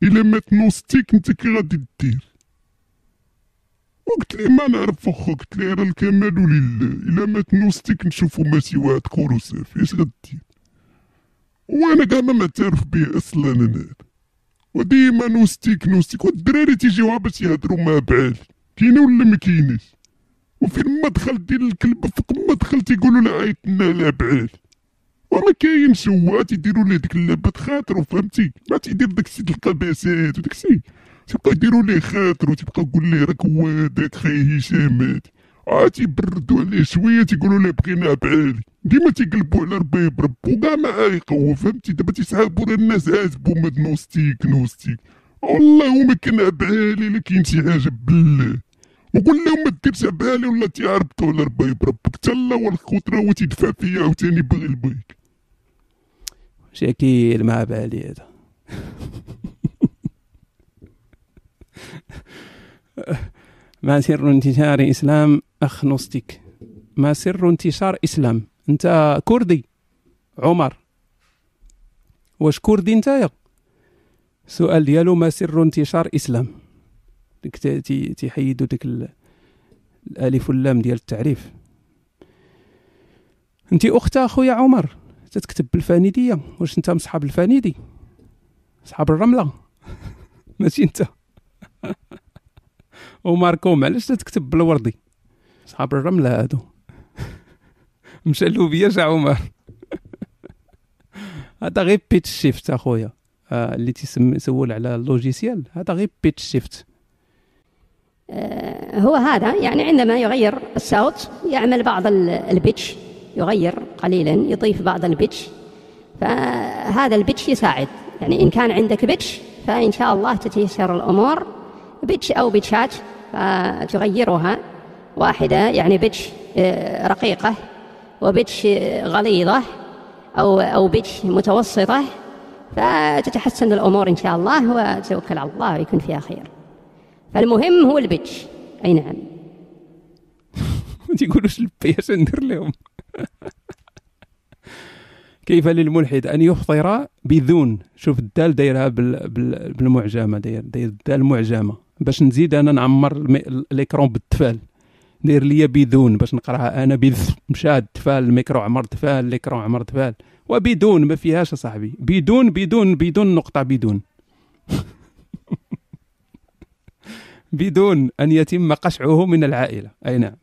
الا مات نوستيك انت كي غادي دير؟ وقلت ليه ما نعرف اخو، قلت ليه راه الكمال لله، الا مات نوستيك نشوفو ماشي واحد كورو صافي اش غدير؟ وانا كاع ما معترف به اصلا انا، وديما نوستيك والدراري تيجيو باش يهضروا مع بعالي. كاينه ولا ما كايناش؟ وفين ما دخل ديال الكلب فوق ما دخل تيقولوا له عيطنا على بعالي، وما كاينش هو تيديروا ليه ديك اللعبه خاطرو فهمتي. ما تيدير داكشي د القباسات وداكشي، تيبقى يديروا ليه خاطرو، تيبقى يقول ليه راك هو هذاك خاي هشام هادي. تيبردوا عليه شويه تيقولوا ليه بغينا بعالي، ديما تيقلبوا على ربيب رب وكاع ما عايق هو فهمتي. دابا تيسحابوا راه الناس عازبوا ماد نوستيك والله وما كان بعالي لا كاين شي حاجه بالله. وقول لهم ما ديرش بعالي ولا تيعربطوا على ربيب ربك حتى الله والخوت راه هو تيدفع فيا عاوتاني باغي البيك. شاكيل مع بالي هذا. ما سر انتشار إسلام أخ نوستيك؟ ما سر انتشار إسلام؟ أنت كردي عمر؟ واش كردي نتايا؟ السؤال ديالو ما سر انتشار إسلام؟ ديك تيحيدوا ديك الألف واللام ديال التعريف. أنت أخت أخويا عمر؟ تتكتب بالفانيديه؟ واش انت من صحاب الفانيدي، صحاب الرمله؟ ماشي انت. وماركوم علاش تتكتب بالوردي؟ صحاب الرمله هادو. مشى اللوبيا جا عمر. هذا غير بيتش شيفت اخويا، اللي تسول على اللوجيسيال، هذا غير بيتش شيفت. هو هذا يعني عندما يغير الصوت يعمل بعض البيتش، يغير قليلا، يضيف بعض البيتش، فهذا البيتش يساعد. يعني إن كان عندك بيتش فإن شاء الله تتيسر الأمور. بيتش أو بيتشات فتغيرها واحدة، يعني بيتش رقيقة وبيتش غليظة أو بيتش متوسطة، فتتحسن الأمور إن شاء الله، وتوكل على الله ويكون فيها خير. فالمهم هو البيتش. أي نعم. ما تيقولوش البياش ندير لهم. كيف للملحد أن يفطر بدون، شوف الدال دايرها بالمعجمة، داير الدال معجمة باش نزيد أنا نعمر الإكرون بالتفال، داير ليا بدون باش نقراها أنا مشى التفال، الميكرو عمر تفال، الإكرون عمر تفال، وبدون ما فيهاش صاحبي، بدون نقطة بدون. بدون أن يتم قشعه من العائلة. أي نعم.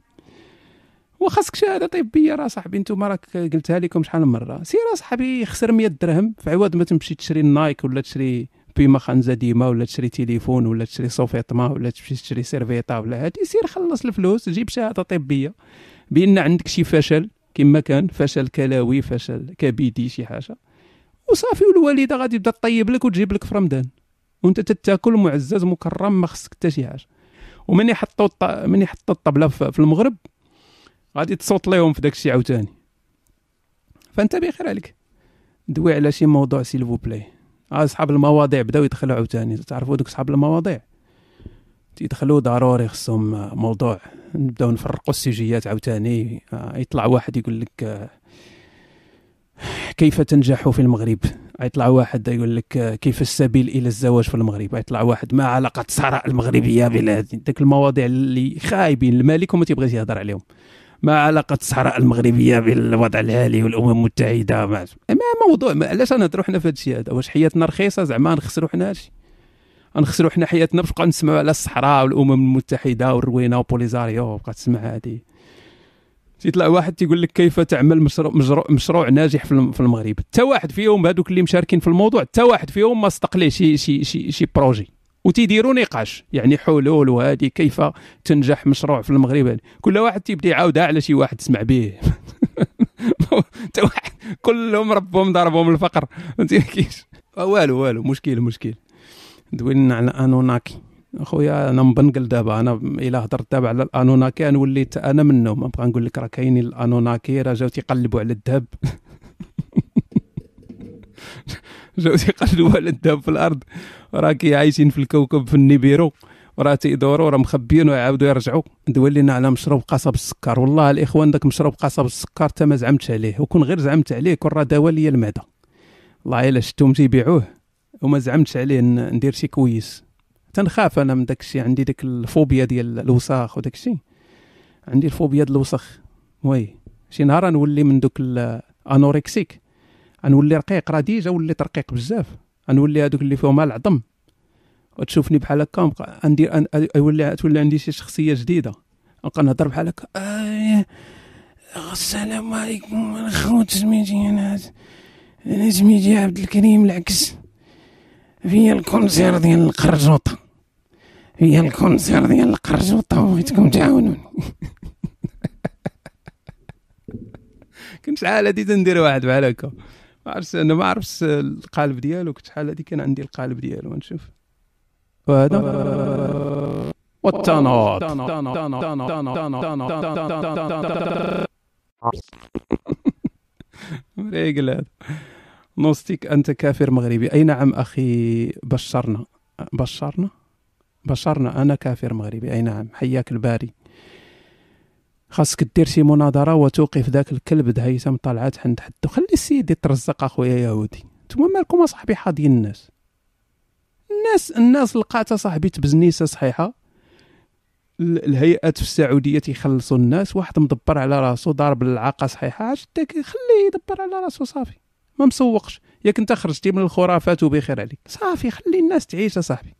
وخاصك شهاده طبيه راه صاحبي، نتوما راك قلتها لكم شحال من مره. سير صاحبي خسر 100 درهم في عوض ما تمشي تشري نايك ولا تشري بيما خنزه ديما ولا تشري تليفون ولا تشري صوفيطما ولا تمشي تشري سيرفيطا ولا هادي. سير خلص الفلوس، جيب شهاده طبيه بان عندك شي فشل كما كان فشل كلوي، فشل كبدي، شي حاجه، وصافي. والوالده غادي تبدا تطيب لك وتجيب لك في رمضان وانت تتاكل معزز مكرم، ما خصك حتى شي حاجه. ومن يحطوا الطبله في المغرب غادي تصوت لهم في داك الشيء عاوتاني. فانت بخير عليك دوي على شي موضوع سيلفو بلاي. اصحاب المواضيع بداو يدخلوا عاوتاني، تعرفوا دوك اصحاب المواضيع تيدخلوا ضروري خصهم موضوع، نبداو نفرقوا السجيات عاوتاني. يطلع واحد يقول لك كيف تنجح في المغرب، يطلع واحد يقول لك كيف السبيل الى الزواج في المغرب، يطلع واحد ما علاقه الصحراء المغربيه بلادي. داك المواضيع اللي خايبين المالك وما تيبغيش يهضر عليهم. ما علاقه الصحراء المغربيه بالوضع الحالي والامم المتحده، ما موضوع. علاش نهضروا حنا في هذا الشيء هذا؟ واش حياتنا رخيصه زعما نخسروا حنا هادشي؟ نخسروا حنا حياتنا باش نبقاو نسمعوا على الصحراء والامم المتحده والروينه وبوليزاريو وبقى تسمع هذه. تيطلع واحد تيقول لك كيف تعمل مشروع ناجح في المغرب. حتى واحد فيهم هذوك اللي مشاركين في الموضوع، حتى واحد فيهم ما استقليه شي بروجي، وتيديروا نقاش يعني حلول وهذه كيف تنجح مشروع في المغرب. كل واحد تيبدا يعاودها على شي واحد تسمع به. حتى واحد كلهم ربهم ضربهم الفقر، ما تيكيش والو. مشكل دوينا على انوناكي اخويا. انا مبنقل دابا، انا الا هضرت دابا على الانوناكي نوليت انا منهم. نبقى نقول لك راه كاينين الانوناكي، راه جاو تيقلبوا على الذهب. جاو تيقلبوا على الذهب في الارض، راه عايشين في الكوكب في النيبيرو، وراه تيدوروا، راه مخبيين ويعاودوا يرجعوا. دولينا على مشروب قصب السكر. والله الاخوان داك مشروب قصب السكر تا ما زعمتش عليه، وكون غير زعمت عليه كون راه دواء ليا المعده. والله الا شفتهم تيبيعوه وما زعمتش عليه ندير شي كويس. تنخاف انا من داك الشيء، عندي داك الفوبيا ديال الوساخ وداك الشيء، عندي الفوبيا ديال الوسخ. وي شي نهار نولي من دوك الانوركسيك، نولي رقيق، راه ديجا وليت رقيق بزاف، نولي هذوك اللي فيهم العظم وتشوفني بحال هكا ندير تولي عندي شي شخصيه جديده، نبقى نهضر بحال هكا. السلام عليكم انا خوت، سميتي انا سميتي عبد الكريم العكس، فيا الكونسير ديال القرجوطه، بغيتكم تعاونوني. كنت شحال هادي تندير واحد بحال هكا، ما عرفتش القالب ديالو، كنت شحال هادي كان عندي القالب ديالو نشوف. وهذا والتناط مريقل هذا. نوستيك أنت كافر مغربي. أي نعم أخي، بشرنا أنا كافر مغربي. أي نعم، حياك الباري. خاصك دير شي مناظرة وتوقف ذاك الكلب دهيثم طلعت عند حد، وخلي السيد يترزق أخويا يهودي. نتوما مالكم أصاحبي حاضين الناس لقاتها صاحبي تبزنيسة صحيحة، الهيئات في السعوديه تيخلصوا الناس، واحد مدبر على راسو ضارب العاقه صحيحه، اش داك خليه يدبر على راسو صافي، ما مسوقش. ياك انت خرجتي من الخرافات وبخير عليك، صافي خلي الناس تعيش صاحبي.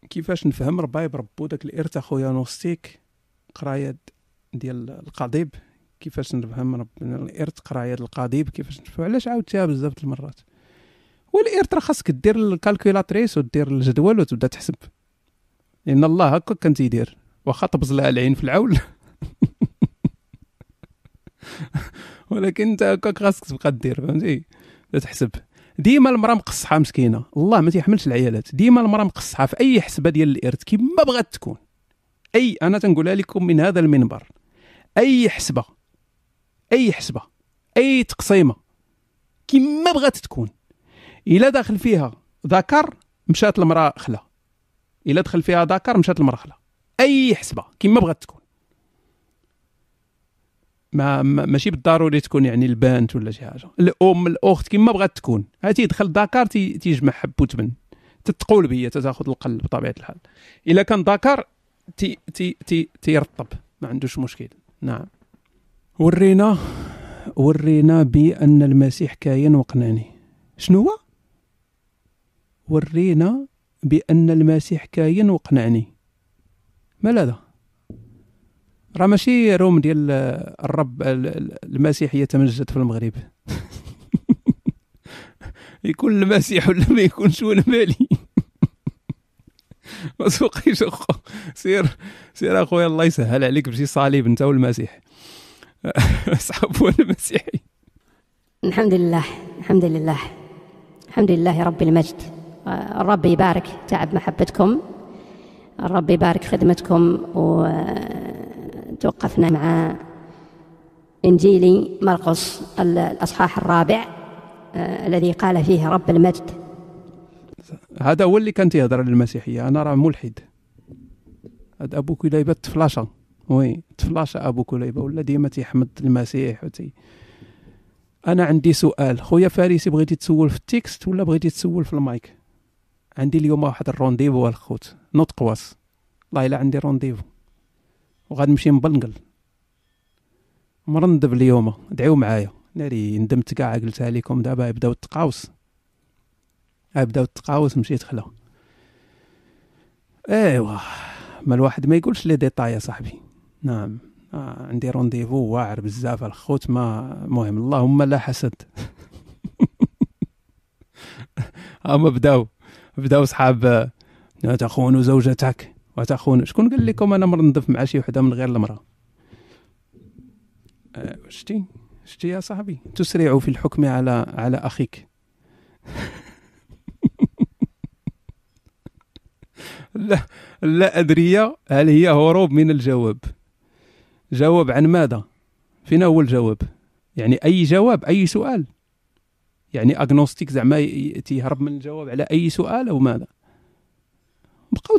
كيفاش نفهم ربايب ربو داك الارث اخويا نوستيك قرايه ديال القضيب، كيفاش نفهم ربنا الارث قرايه القضيب، كيفاش نفهم، علاش عاودتيها بزاف د المرات. والارث راه خاصك دير الكالكولاتريس ودير الجدول وتبدا تحسب، لان الله هكا كان تيدير، واخا طبز لها العين في العول ولكن انت هكاك خاصك تبقى دير، فهمتي، تحسب. ديما المراه مقصحه مسكينه، الله ما تيحملش العيالات، ديما المراه مقصحه في اي حسبه ديال الارث كيما بغات تكون. انا تنقولها لكم من هذا المنبر، اي حسبه اي تقسيمه كيما بغات تكون، الا داخل فيها ذكر مشات المراه خلا، الا دخل فيها ذكر مشات المراه خلا، اي حسبه كيما بغات تكون. ماشي بالضروري تكون يعني البنت ولا شي حاجه، الام الاخت كيما بغات تكون، هاتي يدخل ذكر تيجمع حب وتبن، تتقول بيا تاخذ القلب بطبيعه الحال. الا كان ذكر تيرطب، ما عندوش مشكل. نعم. ورينا بأن المسيح كاين وقنعني. شنو هو؟ ورينا بأن المسيح كاين وقنعني. ما هذا؟ راه ماشي روم ديال الرب المسيح يتمجد في المغرب يكون المسيح ولا ما يكونش، وانا مالي ما سوقيش اخو. سير اخويا، الله يسهل عليك بشي صليب انت والمسيح اصحابوا المسيحي. الحمد لله رب المجد. الرب يبارك تعب محبتكم، الرب يبارك خدمتكم. وتوقفنا مع إنجيل مرقس الأصحاح 4 الذي قال فيه رب المجد. هذا هو اللي كان تيهضر للمسيحية. أنا راه ملحد. هذا أبو كليبة تفلاشة، وي تفلاشة أبو كليبة، ولا ديما تيحمد المسيح أنا عندي سؤال خويا فارسي، بغيتي تسول في التكست ولا بغيتي تسول في المايك؟ عندي اليوم واحد الرونديفو الخوت نوط قواس، والله إلا عندي رونديفو وغادي نمشي نبلنقل مرندب اليوم. دعيو معايا، ناري ندمت كاع قلتها لكم. دابا يبداو التقاوس، مشيت خلا. ايوا ما الواحد ما يقولش لي ديطاي يا صاحبي. نعم عندي رونديفو واعر بزاف الخوت، ما مهم، اللهم لا حسد اما بداو صحاب تخون زوجتك وتخون. شكون قال لكم انا مرندف مع شي وحده من غير المراه؟ شتي يا صاحبي، تسرع في الحكم على اخيك لا ادري هل هي هروب من الجواب. جواب عن ماذا؟ فين هو الجواب؟ يعني اي جواب، اي سؤال، يعني اغنوستيك زعما تيهرب من الجواب على اي سؤال او ماذا؟ بقاو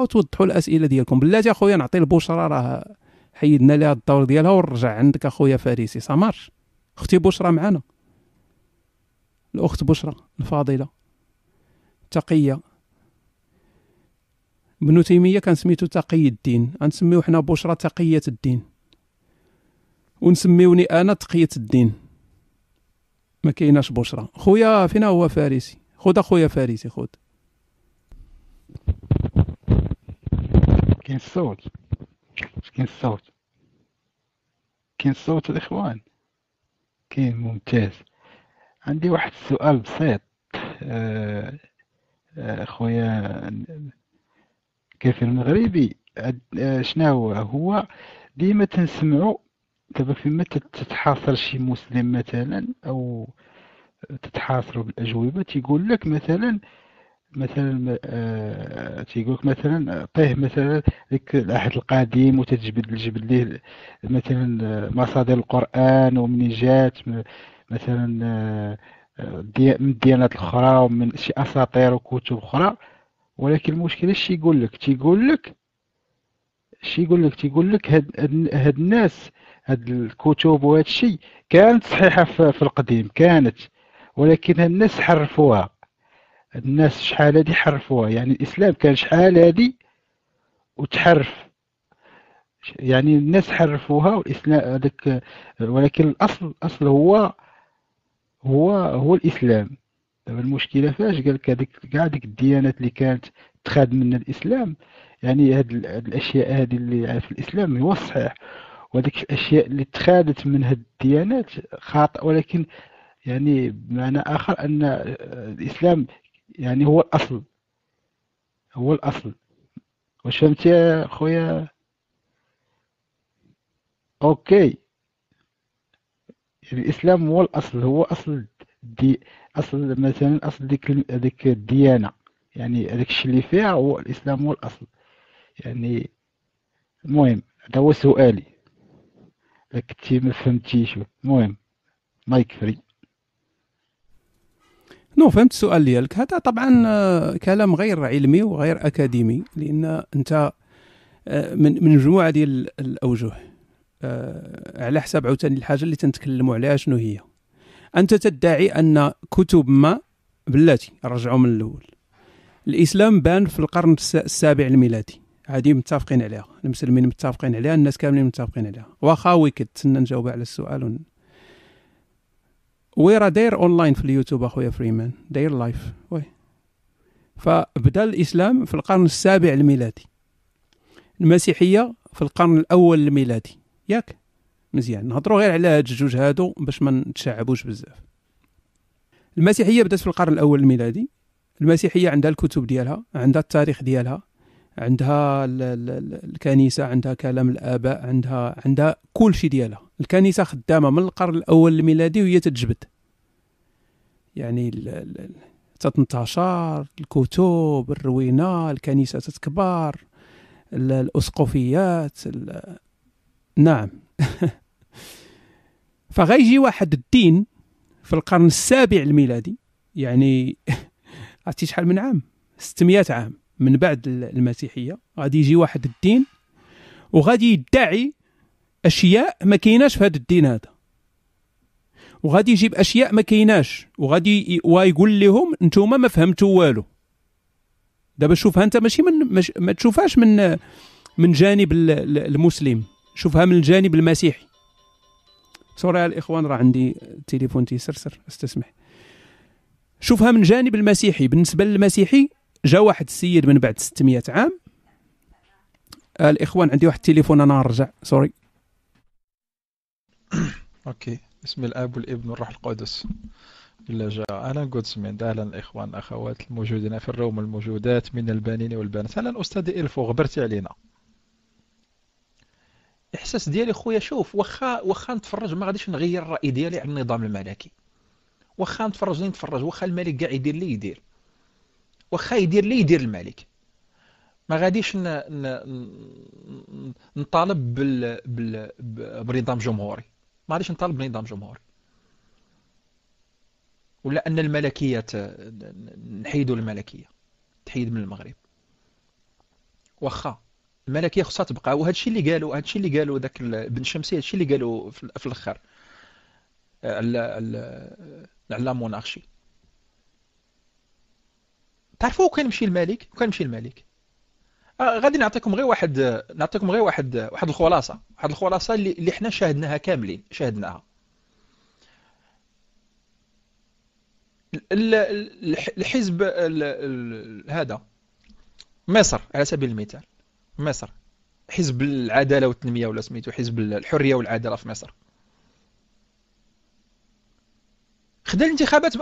توضحوا الاسئله ديالكم. بلاتي اخويا نعطي البشرى، راه حيدنا لها الدور ديالها ونرجع عندك اخويا فارسي. سامارش اختي بشرى معنا، الاخت بشرى الفاضله تقيه. ابن تيميه كان سميتو تقي الدين، غنسميو حنا بشرى تقيه الدين، ونسميوني انا تقيه الدين. ما كايناش بشرى. خويا فينا هو فارسي؟ خذ اخويا فارسي، خذ. كاين الصوت الاخوان كاين. ممتاز. عندي واحد السؤال بسيط خويا. كيف المغربي شنو هو ديما تنسمعوا دابا فيما تتحاصر شي مسلم مثلا او تتحاصروا بالاجوبه، تيقول لك مثلا تيقول لك مثلا عطيه مثلا ديك العهد القديم وتجبد ليه مثلا مصادر القران ومن جات مثلا من الديانات الاخرى ومن شي اساطير وكتب اخرى. ولكن المشكله شي تيقول لك هاد الناس، هاد الكتب وهاد الشيء كانت صحيحه في القديم كانت، ولكن هاد الناس حرفوها. الناس شحال هادي حرفوها، يعني الاسلام كان شحال هادي وتحرف، يعني الناس حرفوها والإسلام هذاك، ولكن الأصل هو الإسلام. دابا المشكلة فاش قال لك هذيك كاع ديك الديانات اللي كانت تخاد من الإسلام، يعني هاد الأشياء هذه اللي في الإسلام هو الصحيح، وهذيك الأشياء اللي تخادت من هاد الديانات خاطئ، ولكن يعني بمعنى آخر أن الإسلام يعني هو الأصل، هو الأصل. واش فهمت يا خويا؟ أوكي، يعني الإسلام هو الأصل، هو أصل أصل مثلا أصل ديك الديانة، يعني هذاك الشيء اللي فيها هو الإسلام هو الأصل. يعني المهم هذا هو سؤالي، إلا كنتي ما فهمتيش. المهم مايك فري. نو، فهمت السؤال ديالك. هذا طبعا كلام غير علمي وغير أكاديمي، لأن أنت من مجموعة ديال الأوجه، على حساب عاوتاني الحاجة اللي تنتكلموا عليها شنو هي. أنت تدعي أن كتب ما بلاتي رجعوا من الأول. الإسلام بان في القرن السابع الميلادي، هذه متفقين عليها، المسلمين متفقين عليها، الناس كاملين متفقين عليها. واخا ويكد تسنى نجاوب على السؤال ويرا داير اونلاين في اليوتيوب اخويا فريمان، داير لايف وي. فبدا الاسلام في القرن السابع الميلادي، المسيحيه في القرن الاول الميلادي، ياك مزيان نهضروا غير على هاد الجوج هادو باش ما نتشعبوش بزاف. المسيحيه بدات في القرن الاول الميلادي. المسيحيه عندها الكتب ديالها، عندها التاريخ ديالها، عندها الكنيسه، عندها كلام الاباء، عندها كل شيء ديالها. الكنيسه خدامه من القرن الاول الميلادي وهي تتجبد، يعني تتنتشر الكتب، الروينه، الكنيسه تتكبر، الاسقفيات نعم. فغيجي واحد الدين في القرن السابع الميلادي، يعني عرفتي شحال من عام؟ 600 عام من بعد المسيحيه، غادي يجي واحد الدين وغادي يدعي اشياء ما كايناش في هذا الدين هذا، وغادي يجيب اشياء ما كايناش، ويقول لهم نتوما ما فهمتوا والو. دابا شوفها انت، ماشي ما تشوفهاش من جانب المسلم، شوفها من الجانب المسيحي. سوري يا الاخوان، راه عندي التليفون تيسرسر، استسمح. شوفها من جانب المسيحي. بالنسبه للمسيحي جا واحد السيد من بعد 600 عام. الاخوان عندي واحد التليفون، انا نرجع سوري. اوكي، بسم الاب والابن والروح القدس إلا جاء. أهلا قدسمين، أهلا الإخوان الأخوات الموجودين في الروم، الموجودات من البنين والبنات. أهلا أستاذ إلفو، غبرتي علينا. إحساس ديالي خويا، شوف، واخا نتفرج ما غاديش نغير الرأي ديالي على النظام الملكي. واخا نتفرج، واخا الملك كاع يدير لي يدير، واخا يدير لي يدير الملك، ما غاديش نطالب بنظام جمهوري. ما غاديش نطالب بنظام جمهوري، ولا أن الملكية نحيدوا الملكية، تحيد من المغرب. واخا الملكية خصها تبقى، وهذا الشيء اللي قالوا ذاك بن شمسي، هذا الشيء اللي قالوا في الاخر على مونارشي. تعرفوا وكان مشي الملك غادي نعطيكم غير واحد الخلاصة، اللي حنا شاهدناها كاملين، شاهدناها. الحزب هذا مصر على سبيل المثال، مصر حزب العدالة والتنمية، ولا سميتو حزب الحرية والعدالة في مصر، خدا الانتخابات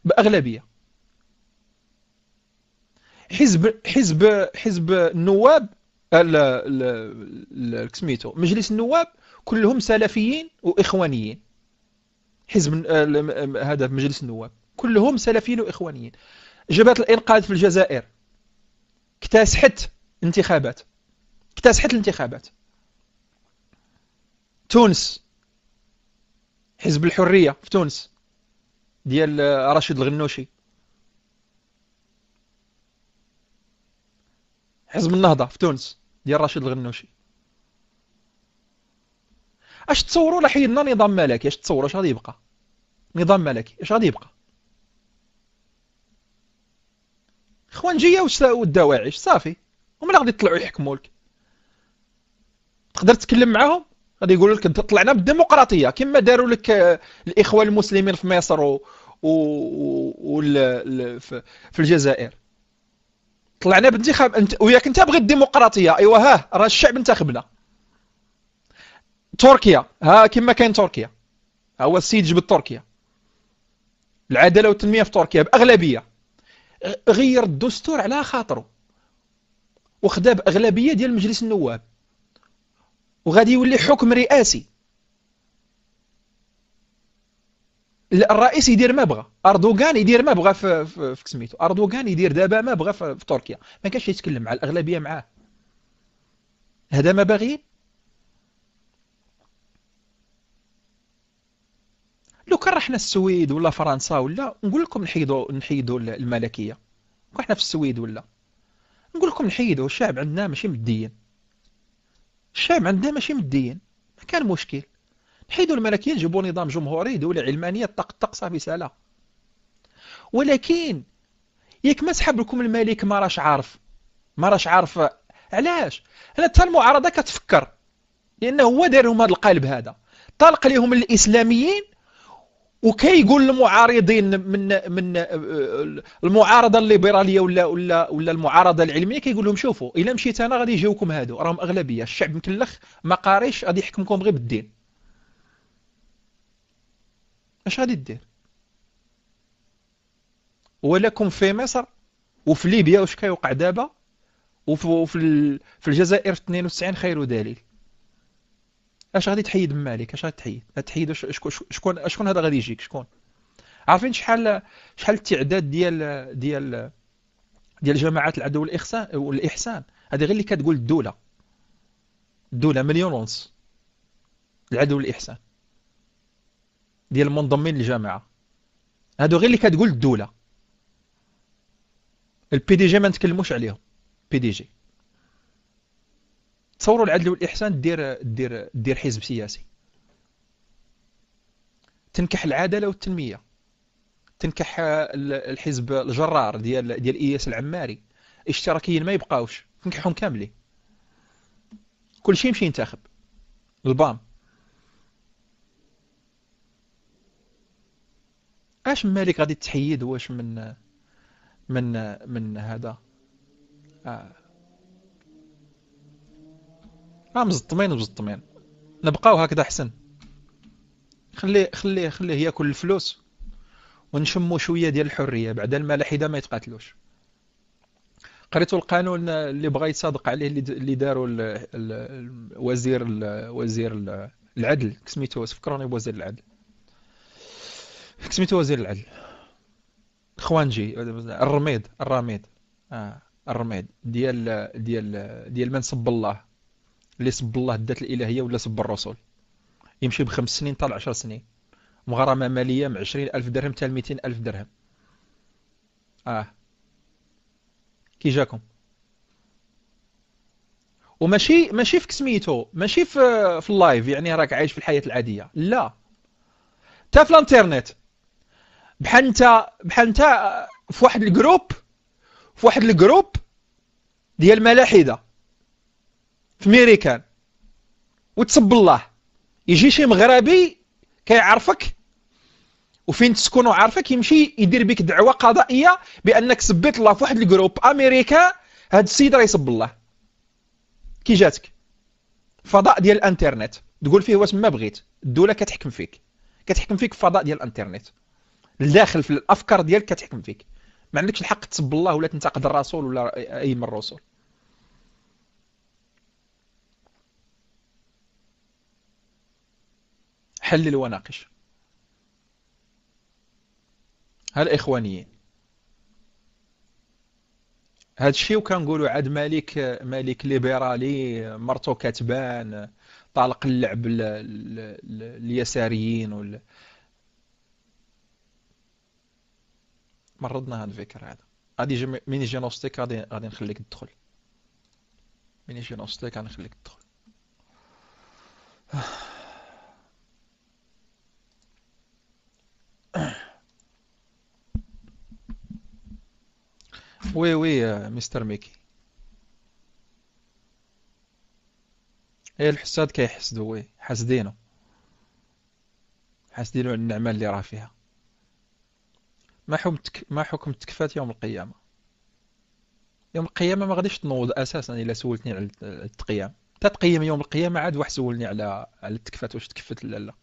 بأغلبية، حزب النواب، سميتو مجلس النواب كلهم سلفيين وإخوانيين. حزب هذا مجلس النواب كلهم سلفيين وإخوانيين. جبهة الإنقاذ في الجزائر اكتسحت الانتخابات. تونس حزب الحرية في تونس ديال رشيد الغنوشي. حزب النهضة في تونس ديال رشيد الغنوشي. اش تصوروا لا حيدنا نظام ملكي، اش تصوروا اش غادي يبقى؟ نظام ملكي اش غادي يبقى؟ اخوانجيه والدواعش صافي، هما اللي غادي يطلعوا يحكموا لك. تقدر تتكلم معاهم غادي يقولوا لك طلعنا بالديمقراطيه كما داروا لك الاخوان المسلمين في مصر في الجزائر. طلعنا بانتخاب وياك انت بغيت الديمقراطيه، ايوا ها راه الشعب انتخبنا. تركيا ها كما كاين تركيا، ها هو السيد جبد تركيا، العداله والتنميه في تركيا باغلبيه، غير الدستور على خاطره وخدا باغلبيه ديال مجلس النواب، وغادي يولي حكم رئاسي. الرئيس يدير ما بغى، اردوغان يدير ما بغى في سميتو، اردوغان يدير دابا ما بغى في تركيا، ما كانش يتكلم مع الاغلبيه معاه. هذا ما باغيين. لو كان رحنا السويد ولا فرنسا ولا نقول لكم نحيدوا الملكيه، كون حنا في السويد ولا نقول لكم نحيدوا، الشعب عندنا ماشي مدين، الشعب عندنا ماشي مدين، ما كان مشكل. نحيدوا الملكيه نجيبوا نظام جمهوري، دوله علمانيه طق صافي سالا. ولكن ياك ما سحب لكم الملك ما راش عارف علاش. انا حتى المعارضه كتفكر لانه هو دارهم هذا القالب هذا، طلق لهم الاسلاميين وكيقول للمعارضين من المعارضه الليبراليه ولا المعارضه العلميه، كيقول لهم شوفوا الا مشيت انا غادي يجيوكم هادو راهم اغلبيه، الشعب مكلخ ما قاريش غادي يحكمكم غير بالدين. اش غادي دير؟ ولكم في مصر وفي ليبيا واش كيوقع دابا في الجزائر في 92 خير دليل. اش غادي تحيد من مالك؟ اش غادي تحيد شكون هذا غادي يجيك؟ شكون؟ عارفين شحال التعداد ديال جماعات العدو والاحسان؟ هذه غير اللي كتقول الدوله 1.5 مليون العدو والاحسان ديال المنضمين للجماعه، هادو غير اللي كتقول الدوله. البي دي جي ما نتكلموش عليهم. بي دي جي تصوروا العدل والاحسان دير حزب سياسي، تنكح العداله والتنميه، تنكح الحزب الجرار ديال اياس العماري، اشتراكيين ما يبقاوش، تنكحهم كاملين، كل شيء يمشي ينتخب البام. اش مالك غادي تحيد؟ واش من هذا مزطمين نبقاو هكذا احسن. خليه ياكل الفلوس ونشموا شويه ديال الحريه، بعد الملاحده ما يتقاتلوش. قريتوا القانون اللي بغى يتصادق عليه اللي داروا وزير العدل، سميتو فكروني بوزير العدل، سميتو وزير العدل خوانجي الرميد الرميد ديال من سب الله، اللي سب الله الذات الالهيه ولا سب الرسل، يمشي ب5 سنين طال 10 سنين، مغرمه ماليه من 20,000 درهم حتى 200,000 درهم. كي جاكم؟ وماشي في سميتو، ماشي في اللايف يعني راك عايش في الحياه العاديه، لا، تا في الانترنت بحال انت في واحد الجروب ديال ملاحده في ميريكان وتسب الله، يجي شي مغربي كيعرفك وفين تسكن وعارفك، يمشي يدير بك دعوه قضائيه بانك سبيت الله في واحد الجروب امريكا، هاد السيد راه يسب الله. كي جاتك فضاء ديال الانترنت تقول فيه واش ما بغيت، الدوله كتحكم فيك في فضاء ديال الانترنت، الداخل في الافكار ديالك كتحكم فيك، ما عندكش الحق تسب الله ولا تنتقد الرسول ولا اي من الرسل. حلل وناقش. هالاخوانيين هاد الشيء، وكنقولوا عاد مالك ليبرالي مرتو كتبان طالق اللعب اليساريين مرضنا هاد الفكر هذا. غادي من يجي نوستيك غادي نخليك تدخل، من يجي نوستيك غادي نخليك تدخل. وي وي مستر ميكي. هي الحساد كيحسدوا، وي حاسدينه، حاسدينه على النعمة اللي راه فيها. ما حكم التكفات يوم القيامة؟ يوم القيامة ما غاديش تنوض أساسا إلا سولتني على التقيام. تتقيم يوم القيامة عاد واحد سولني على التكفات، واش تكفت ولا لا.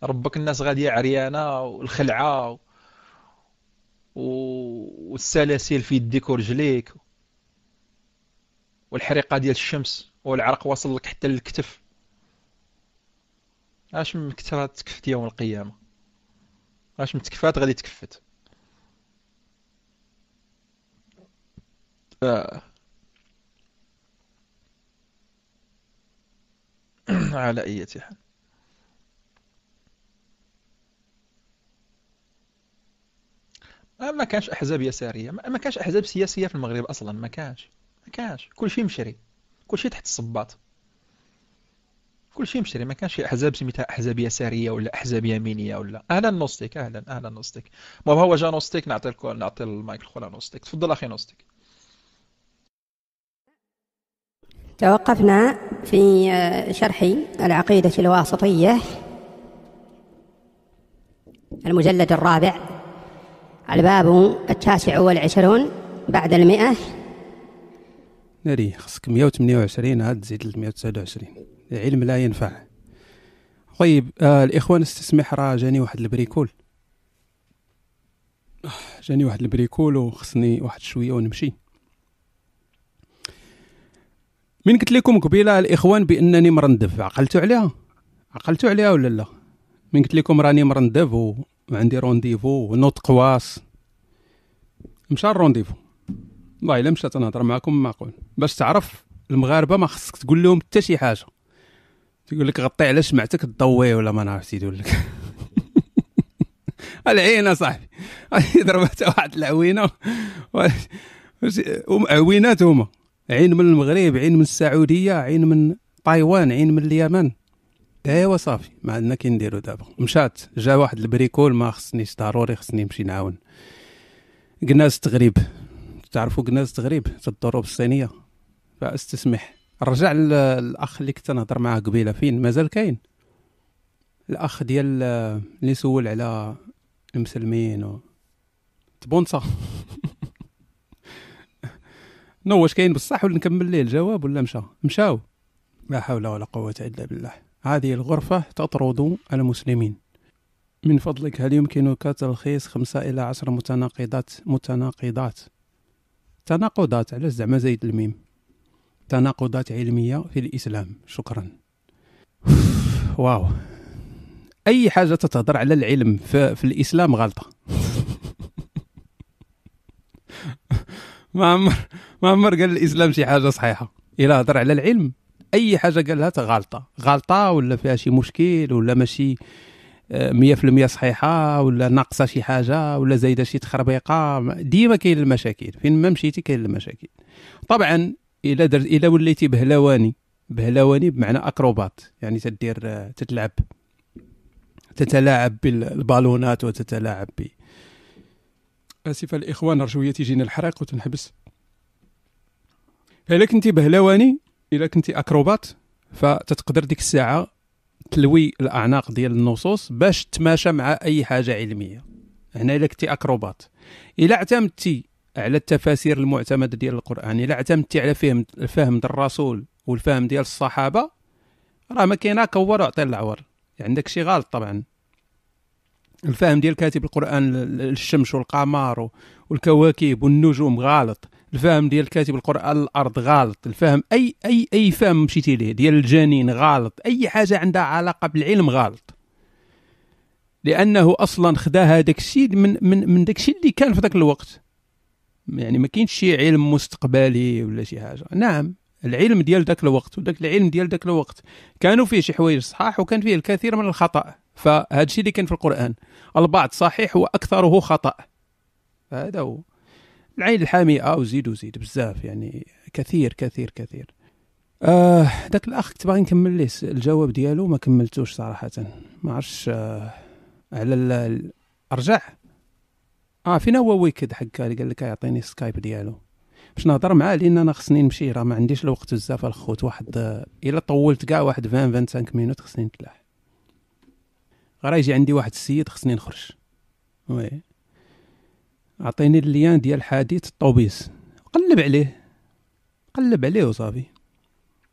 ربك الناس غادية عريانة والخلعة والسلاسل في يديك ورجليك والحريقة ديال الشمس والعرق واصل لك حتى للكتف. اش من كثرة تكفت يوم القيامة؟ اش من تكفات غادي تكفت؟ على أي حال. ما كانش احزاب يساريه، ما كانش احزاب سياسيه في المغرب اصلا، ما كانش كل شيء مشري، كل شيء تحت الصباط، كل شيء مشري. ما كانش احزاب سميتها احزاب يساريه ولا احزاب يمينيه ولا. اهلا نوستيك، اهلا نوستيك. ما هو جا نوستيك، نعطي المايك لخونا نوستيك. تفضل اخي نوستيك. توقفنا في شرح العقيدة الواسطية المجلد الرابع، الباب 29 بعد 100. ناري خصك 128 عاد تزيد 129. العلم لا ينفع. طيب الإخوان استسمح، راه جاني واحد البريكول وخصني واحد شوية ونمشي. من قلت لكم قبيله الإخوان بأنني مرندف، عقلتوا عليها ولا لا؟ من قلت لكم راني مرندف وعندي رونديفو ونوط قواس، مشى الرونديفو والله الا مشات نهضر معكم معقول. باش تعرف المغاربه ما خصك تقول لهم حتى شي حاجه، تقول لك غطي على سمعتك تضوي ولا ما نعرف يقول لك. العينه صاحبي ضربت واحد العوينه ومعوينات هما، عين من المغرب، عين من السعوديه، عين من تايوان، عين من اليمن. ايوا صافي ما عندنا كي نديرو دابا. مشات جا واحد البريكول، ما خصنيش ضروري خصني نمشي نعاون. قناز تغريب، تعرفوا قناز تغريب الضروب الصينيه. فاستسمح رجع الاخ اللي كنت نهضر معاه قبيله، فين مازال كاين الاخ ديال اللي سول على المسلمين و تبونصا. نو واش كاين بصح ولا نكمل ليه الجواب ولا مشاو؟ لا حول ولا قوه الا بالله. هذه الغرفه تطرد المسلمين. من فضلك هل يمكنك تلخيص 5 إلى 10 تناقضات على زعما زيد الميم، تناقضات علمية في الإسلام؟ شكرا. واو، أي حاجة تتهضر على العلم في الإسلام غلطة. ما عمر قال الإسلام شي حاجة صحيحة. إلا هضر على العلم أي حاجة قالها غلطة ولا فيها شي مشكل ولا ماشي 100% صحيحة ولا ناقصة شي حاجة ولا زايدة شي تخربيقة. ديما كاين المشاكل، فين ما مشيتي كاين المشاكل. طبعا إلا وليتي بهلواني بمعنى أكروبات، يعني تتلاعب بالبالونات وتتلاعب آسف الإخوان رجوية تيجيني الحريق وتنحبس. إلا كنتي بهلواني، إلا كنتي أكروبات، فتتقدر ديك الساعة تلوي الأعناق ديال النصوص باش تماشى مع أي حاجة علمية. هنا إلا كنتي أكروبات، إلا اعتمدتي على التفاسير المعتمدة ديال القرآن، إلا اعتمدتي على الفهم ديال الرسول والفهم ديال الصحابة، راه ما كاينه كور وعطي العور. يعني عندك شي غلط طبعا. الفهم ديال كاتب القرآن الشمس والقمر والكواكب والنجوم غلط. الفهم ديال كاتب القرآن الأرض غلط. الفهم أي فهم مشيتي ليه ديال الجنين غلط. أي حاجة عندها علاقة بالعلم غلط، لأنه أصلا خدا هذاك الشيء من داك الشيء اللي كان في ذاك الوقت. يعني ما كاينش شي علم مستقبلي ولا شي حاجة. نعم العلم ديال ذاك الوقت وداك العلم ديال ذاك الوقت كانوا فيه شي حوايج صحاح وكان فيه الكثير من الخطأ. فهذا الشيء اللي كان في القرآن البعض صحيح وأكثره خطأ. هذا هو العين الحامئة. وزيد بزاف، يعني كثير. داك الأخ كنت باغي نكمل ليه الجواب ديالو ما كملتوش صراحة. ما عرفش على أرجع فينا هو ويكد حكا اللي قال لك يعطيني سكايب ديالو باش نهضر معاه، لان انا خصني نمشي، راه ما عنديش الوقت بزاف الخوت. واحد الا طولت كاع واحد 25 مينوت خصني نتلاح. غير يجي عندي واحد السيد خصني نخرج. وي عطيني اللين ديال حادث الطوبيس، قلب عليه وصافي.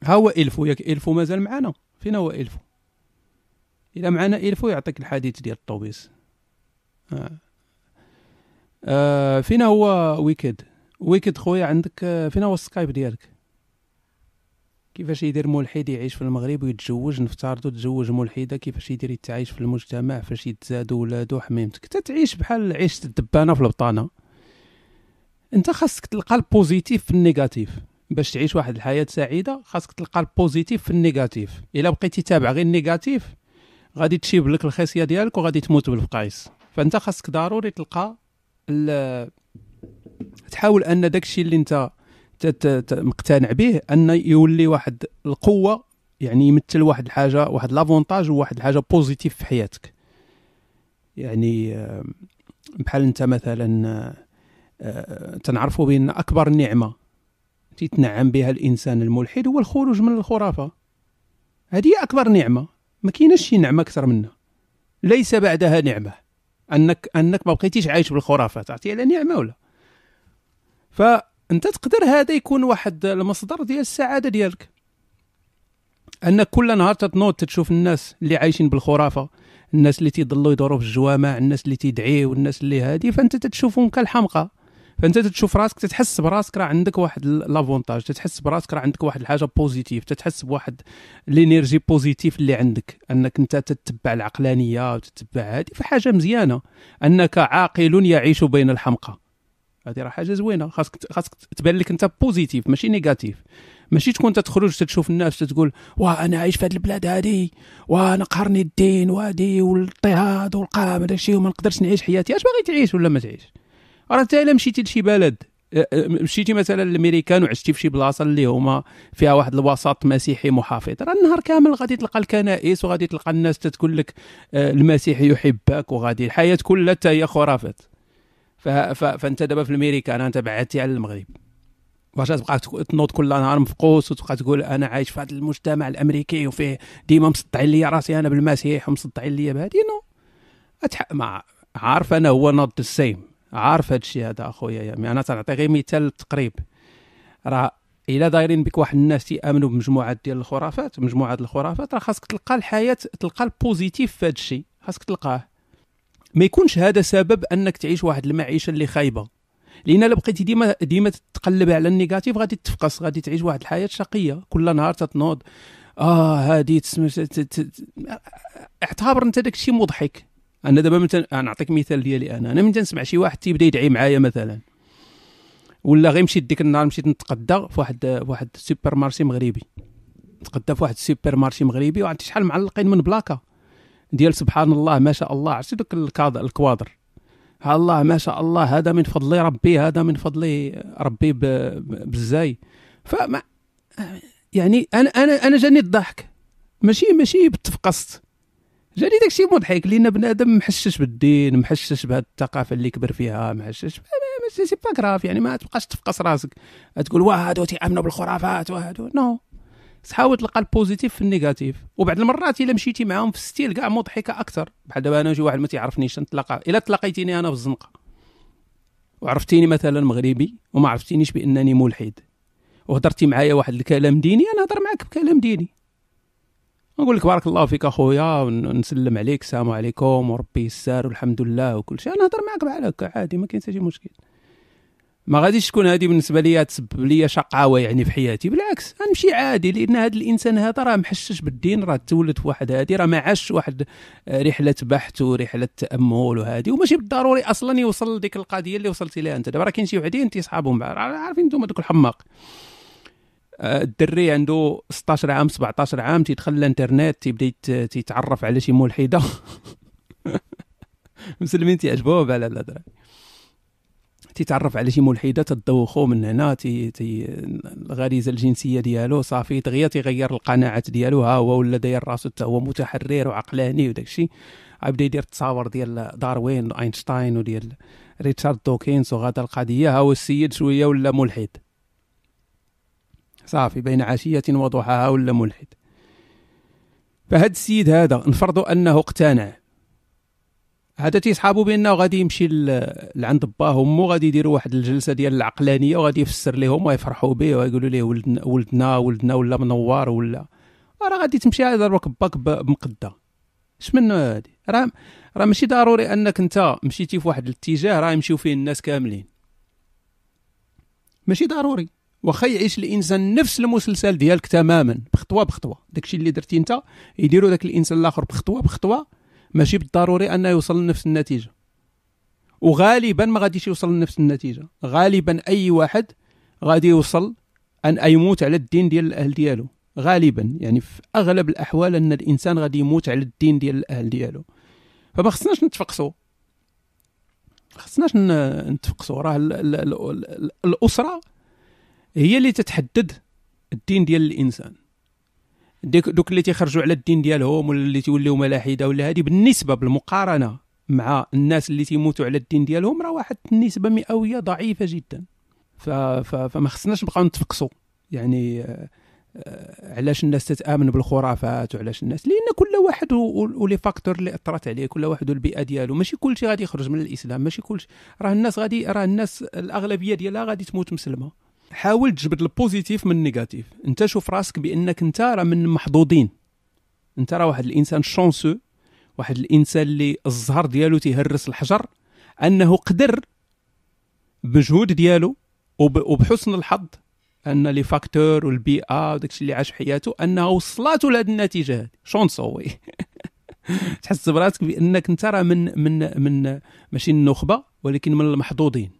ها هو إلفو، ياك إلفو مازال معنا؟ فينا هو إلفو؟ إلا معنا إلفو يعطيك الحديث ديال الطوبيس. فينا هو ويكد خويا عندك؟ فينا هو السكايب ديالك؟ كيفاش يدير ملحد يعيش في المغرب ويتزوج؟ نفترضوا تزوج ملحده، كيفاش يدير يتعايش في المجتمع؟ فاش يتزادوا ولادو حميمتك تتعيش بحال عيشة الدبانه في البطانه. انت خاصك تلقى البوزيتيف في النيجاتيف باش تعيش واحد الحياه سعيده. خاصك تلقى البوزيتيف في النيجاتيف. الا بقيتي تابع غير النيجاتيف غادي تشيب لك الخصيه ديالك وغادي تموت بالفقايس. فانت خاصك ضروري تلقى تحاول ان داكشي اللي انت مقتنع به ان يولي واحد القوه، يعني يمثل واحد الحاجه، واحد لافونتاج وواحد الحاجه بوزيتيف في حياتك. يعني بحال انت مثلا تنعرفوا بان اكبر نعمه تتنعم بها الانسان الملحد هو الخروج من الخرافه. هذه اكبر نعمه، ما كايناش شي نعمه اكثر منها، ليس بعدها نعمه. انك ما بقيتيش عايش بالخرافات، عرفتي على نعمه ولا؟ فانت تقدر هذا يكون واحد المصدر ديال السعاده ديالك، انك كل نهار تتنوض تشوف الناس اللي عايشين بالخرافه، الناس اللي تيضلوا يدوروا في الجوامع، الناس اللي تيدعيوا، الناس اللي هادي، فانت تتشوفهم كالحمقى. فانت تتشوف راسك، تتحس براسك راه عندك واحد لافونتاج، تتحس براسك راه عندك واحد الحاجه بوزيتيف، تتحس بواحد الانرجي بوزيتيف اللي عندك، انك انت تتبع العقلانيه وتتبع هذه. فحاجه مزيانه انك عاقل يعيش بين الحمقى، هذه راه حاجه زوينه. خاصك تبان لك انت بوزيتيف ماشي نيجاتيف. ماشي تكون تخرج تشوف الناس تقول واه انا عايش في هذه البلاد هذه، وانا قهرني الدين وهذه والاضطهاد والقام هذا الشيء وما نقدرش نعيش حياتي. اش باغي تعيش ولا ما تعيش؟ راه انت الا مشيتي لشي بلد، مشيتي مثلا للامريكان وعشتي في شي بلاصه اللي هما فيها واحد الوسط مسيحي محافظ، راه النهار كامل غادي تلقى الكنائس وغادي تلقى الناس تتقول لك المسيح يحبك، وغادي الحياه كلها حتى هي خرافات. فانت دابا في الامريكان انت بعدتي على المغرب، واش تبقى تنوض كل نهار مفقوس وتبقى تقول انا عايش في هذا المجتمع الامريكي وفيه ديما مسطعين لي راسي انا بالمسيح ومسطعين لي بهذه؟ نو ما عارف انا هو نوت السيم، عارف هذا الشيء هذا اخويا. يعني انا تنعطي غير مثال للتقريب. راه الا دايرين بك واحد الناس يامنوا بمجموعه ديال الخرافات، راه خاصك تلقى الحياه، تلقى البوزيتيف في هذا الشيء، خاصك تلقاه. ما يكونش هذا سبب انك تعيش واحد المعيشه اللي خايبه، لان الا بقيتي ديما تتقلب على النيجاتيف غادي تفقس، غادي تعيش واحد الحياه شقيه. كل نهار تتنوض هادي اعتبر انت داك الشيء مضحك. انا دابا مثلا نعطيك مثال ديالي، انا من تنسمع شي واحد تيبدا يدعي معايا مثلا، ولا غير مشيت ديك النهار مشيت نتقدى في واحد السوبر مارشي مغربي، وعرفتي شحال معلقين من بلاكه ديال سبحان الله ما شاء الله، عرفتي دوك الكوادر، الله ما شاء الله هذا من فضل ربي، هذا من فضل ربي بالزاي. فما يعني انا جاني الضحك، ماشي بتفقست، جاني داكشي مضحك، لان بنادم محشش بالدين، محشش بهذه الثقافه اللي كبر فيها، محشش سي با كراف. يعني ما تبقاش تفقس راسك تقول هادو تيامنوا بالخرافات وهادو نو. تحاول تلقى البوزيتيف في النيجاتيف. وبعد المرات الا مشيتي معاهم في ستيل كاع مضحكه اكثر. بحال دابا انا شي واحد ما تعرفنيش نتلاقى، الا تلاقيتيني انا في الزنقه وعرفتيني مثلا مغربي وما عرفتينيش بانني ملحد، وهضرتي معايا واحد الكلام ديني، انا هضر معاك بكلام ديني، نقول لك بارك الله فيك اخويا ونسلم عليك السلام عليكم وربي يسار والحمد لله وكل شيء. انا هضر معاك بحال هكا عادي، ما كاين حتى شي مشكل. ما غاديش تكون هذه بالنسبه لي تسبب لي شقاوه يعني في حياتي، بالعكس غنمشي عادي، لان هذا الانسان هذا راه محشش بالدين، راه تولد في واحد هذه، راه ما عاش واحد رحله بحث ورحله تامل وهذه، وماشي بالضروري اصلا يوصل لديك القضيه اللي وصلتي لها انت دابا. راه كاين شي وحدين انت صحابهم عارفين انتم دوك الحماق، الدري عنده 16 عام 17 عام تيدخل الانترنت تيبدا تيتعرف على شي ملحده مسلمين تيعجبوه بحال هذا الهضره، تيتعرف على شي ملحده تدوخو من هنا الغريزه الجنسيه ديالو صافي دغيا تيغير القناعات ديالو، ها هو ولا داير راسو حتى هو متحرر وعقلاني وداك الشيء، غيبدا يدير التصاور ديال داروين واينشتاين وديال ريتشارد دوكنز وغدا القضيه، هو السيد شويه ولا ملحد صافي، بين عشيه وضحاها ولا ملحد. فهاد السيد هذا نفرضوا انه اقتنع، هذا تيصحابوا بانه غادي يمشي لعند باه وامه، غادي يديروا واحد الجلسه ديال العقلانيه وغادي يفسر لهم ويفرحوا به ويقولوا ليه ولدنا ولا منور ولا راه غادي تمشي ضربك باك بمقده. اش منه هادي؟ راه ماشي ضروري انك انت مشيتي في واحد الاتجاه راه يمشيو فيه الناس كاملين، ماشي ضروري. واخا يعيش الانسان نفس المسلسل ديالك تماما بخطوه بخطوه، داكشي اللي درتي انت يديروا داك الانسان الاخر بخطوه بخطوه، ماشي بالضروري انه يوصل لنفس النتيجه. وغالبا ما غاديش يوصل لنفس النتيجه، غالبا اي واحد غادي يوصل ان يموت على الدين ديال الاهل ديالو، غالبا يعني في اغلب الاحوال ان الانسان غادي يموت على الدين ديال الاهل ديالو. فما خصناش نتفقسوا، راه الاسره هي اللي تتحدد الدين ديال الانسان. دوك اللي تيخرجوا على الدين ديالهم ولا اللي تيوليو ملاحده ولا هذه بالنسبه بالمقارنه مع الناس اللي تيموتوا على الدين ديالهم راه واحد النسبه مئويه ضعيفه جدا. فما خصناش نبقاو نتفقسوا يعني علاش الناس تتامن بالخرافات وعلاش الناس، لان كل واحد ولي فاكتور اللي اثرت عليه، كل واحد والبيئه ديالو، ماشي كلشي غادي يخرج من الاسلام، ماشي كلشي. راه الناس الاغلبيه ديالها غادي تموت مسلمه. حاول تجبد البوزيتيف من النيجاتيف. انت شوف راسك بانك انت راه من محظوظين، انت راه واحد الانسان شونسو، واحد الانسان اللي الزهر ديالو تيهرس الحجر، انه قدر بمجهود ديالو وبحسن الحظ ان لي فاكتور والبيئه وداكشي اللي عاش حياته انه وصلاتو لهاد النتيجه هذه. شونسو تحس براسك بانك انت راه من ماشي النخبه ولكن من المحظوظين،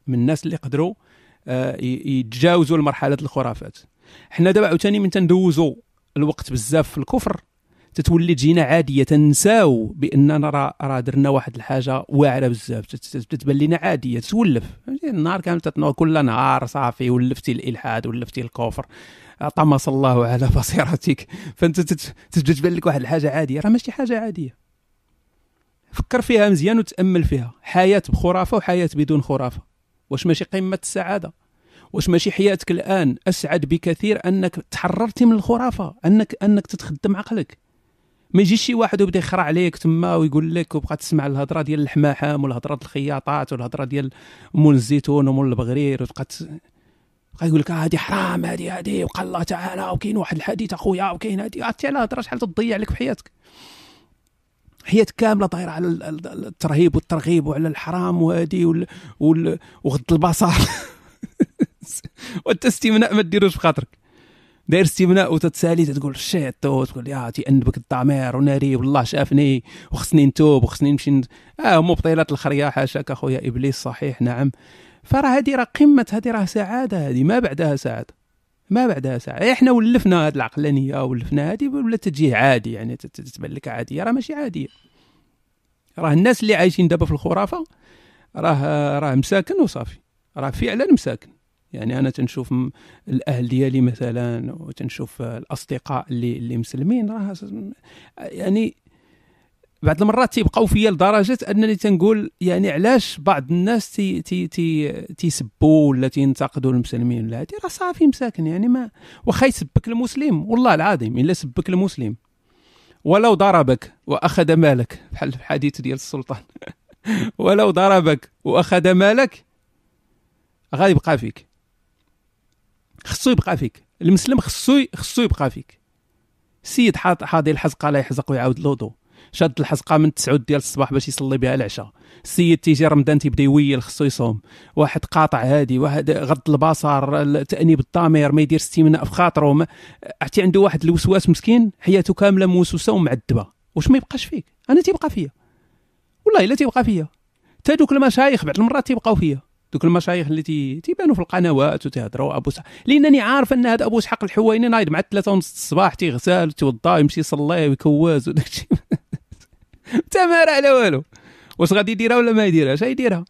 من الناس اللي قدروا يتجاوزوا المرحله الخرافات. حنا دابا عاوتاني من تندوزوا الوقت بزاف في الكفر تتولي تجينا عاديه، تنساو باننا راه درنا واحد الحاجه واعره بزاف، تتبان لنا عاديه، تولف النهار كامل تتنوض كل نهار صافي ولفتي الالحاد ولفتي الكفر، طمس الله على بصيرتك، فانت تبدا تبان لك واحد الحاجه عاديه، راه ماشي حاجه عاديه. فكر فيها مزيان وتامل فيها، حياه بخرافه وحياه بدون خرافه، واش ماشي قمه السعاده؟ واش ماشي حياتك الان اسعد بكثير انك تحررتي من الخرافه، انك تتخدم عقلك؟ ما يجيش شي واحد وبدا يخرع عليك تما ويقول لك وبقى تسمع الهضره ديال الحماحم والهضره ديال الخياطات والهضره ديال مول الزيتون ومول البغرير، وتبقى يقول لك هذه حرام، هذه وقال الله تعالى وكاين واحد الحديث اخويا وكاين هذه، عرفتي على الهضره شحال تضيع لك في حياتك. حياتك كامله طايره على الترهيب والترغيب وعلى الحرام وهذه وغض البصر وانت استمناء ما ديروش في خاطرك، داير استمناء وتتسالي تقول شيت تقول يا تيأنبك الضمير وناري والله شافني وخصني نتوب وخصني نمشي مبطلات الخريا حاشاك اخويا ابليس، صحيح نعم. فراه هذه راه قمه، هذه راه سعاده، هذه ما بعدها سعاده، ما بعدها سعاده. احنا ولفنا هذه العقلانيه ولفنا هذه ولا تجيه عادي، يعني تتبان لك عاديه، راه ماشي عاديه. راه الناس اللي عايشين دابا في الخرافه راه مساكن وصافي، راه فعلا مساكن. يعني انا تنشوف الاهل ديالي مثلا وتنشوف الاصدقاء اللي مسلمين، راه يعني بعض المرات تيبقاو فيا لدرجه انني تنقول يعني علاش بعض الناس تيسبوا ولا تينتقدوا المسلمين ولا هادي، راه صافي مساكن. يعني ما واخا يسبك المسلم والله العظيم الا سبك المسلم ولو ضربك واخذ مالك، بحال في الحديث ديال السلطان ولو ضربك واخذ مالك غادي يبقى فيك، خصو يبقى فيك. المسلم خصو يبقى فيك. السيد حاضي الحزقه لا يحزق ويعاود الوضوء، شاد الحزقه من 9 ديال الصباح باش يصلي بها العشاء. السيد تيجي رمضان تيبدا يويل خصو يصوم. واحد قاطع هادي، واحد غض البصر، تأنيب الضمير، ما يدير استمناء في خاطره، عرفتي عنده واحد الوسواس مسكين، حياته كامله موسوسه ومعذبه. واش ما يبقاش فيك؟ انا تيبقى فيا والله، الا تيبقى فيا. تا دوك المشايخ بعض المرات تيبقاو فيا، دوك المشايخ اللي تيبانوا في القنوات وتيهضروا ابو لانني عارف ان هذا ابو اسحاق الحويني نايض مع 3:30 الصباح تيغسل وتوضا يمشي يصلي ويكواز وداكشي تمار على والو. واش غادي يديرها ولا ما يديرهاش؟ يديرها.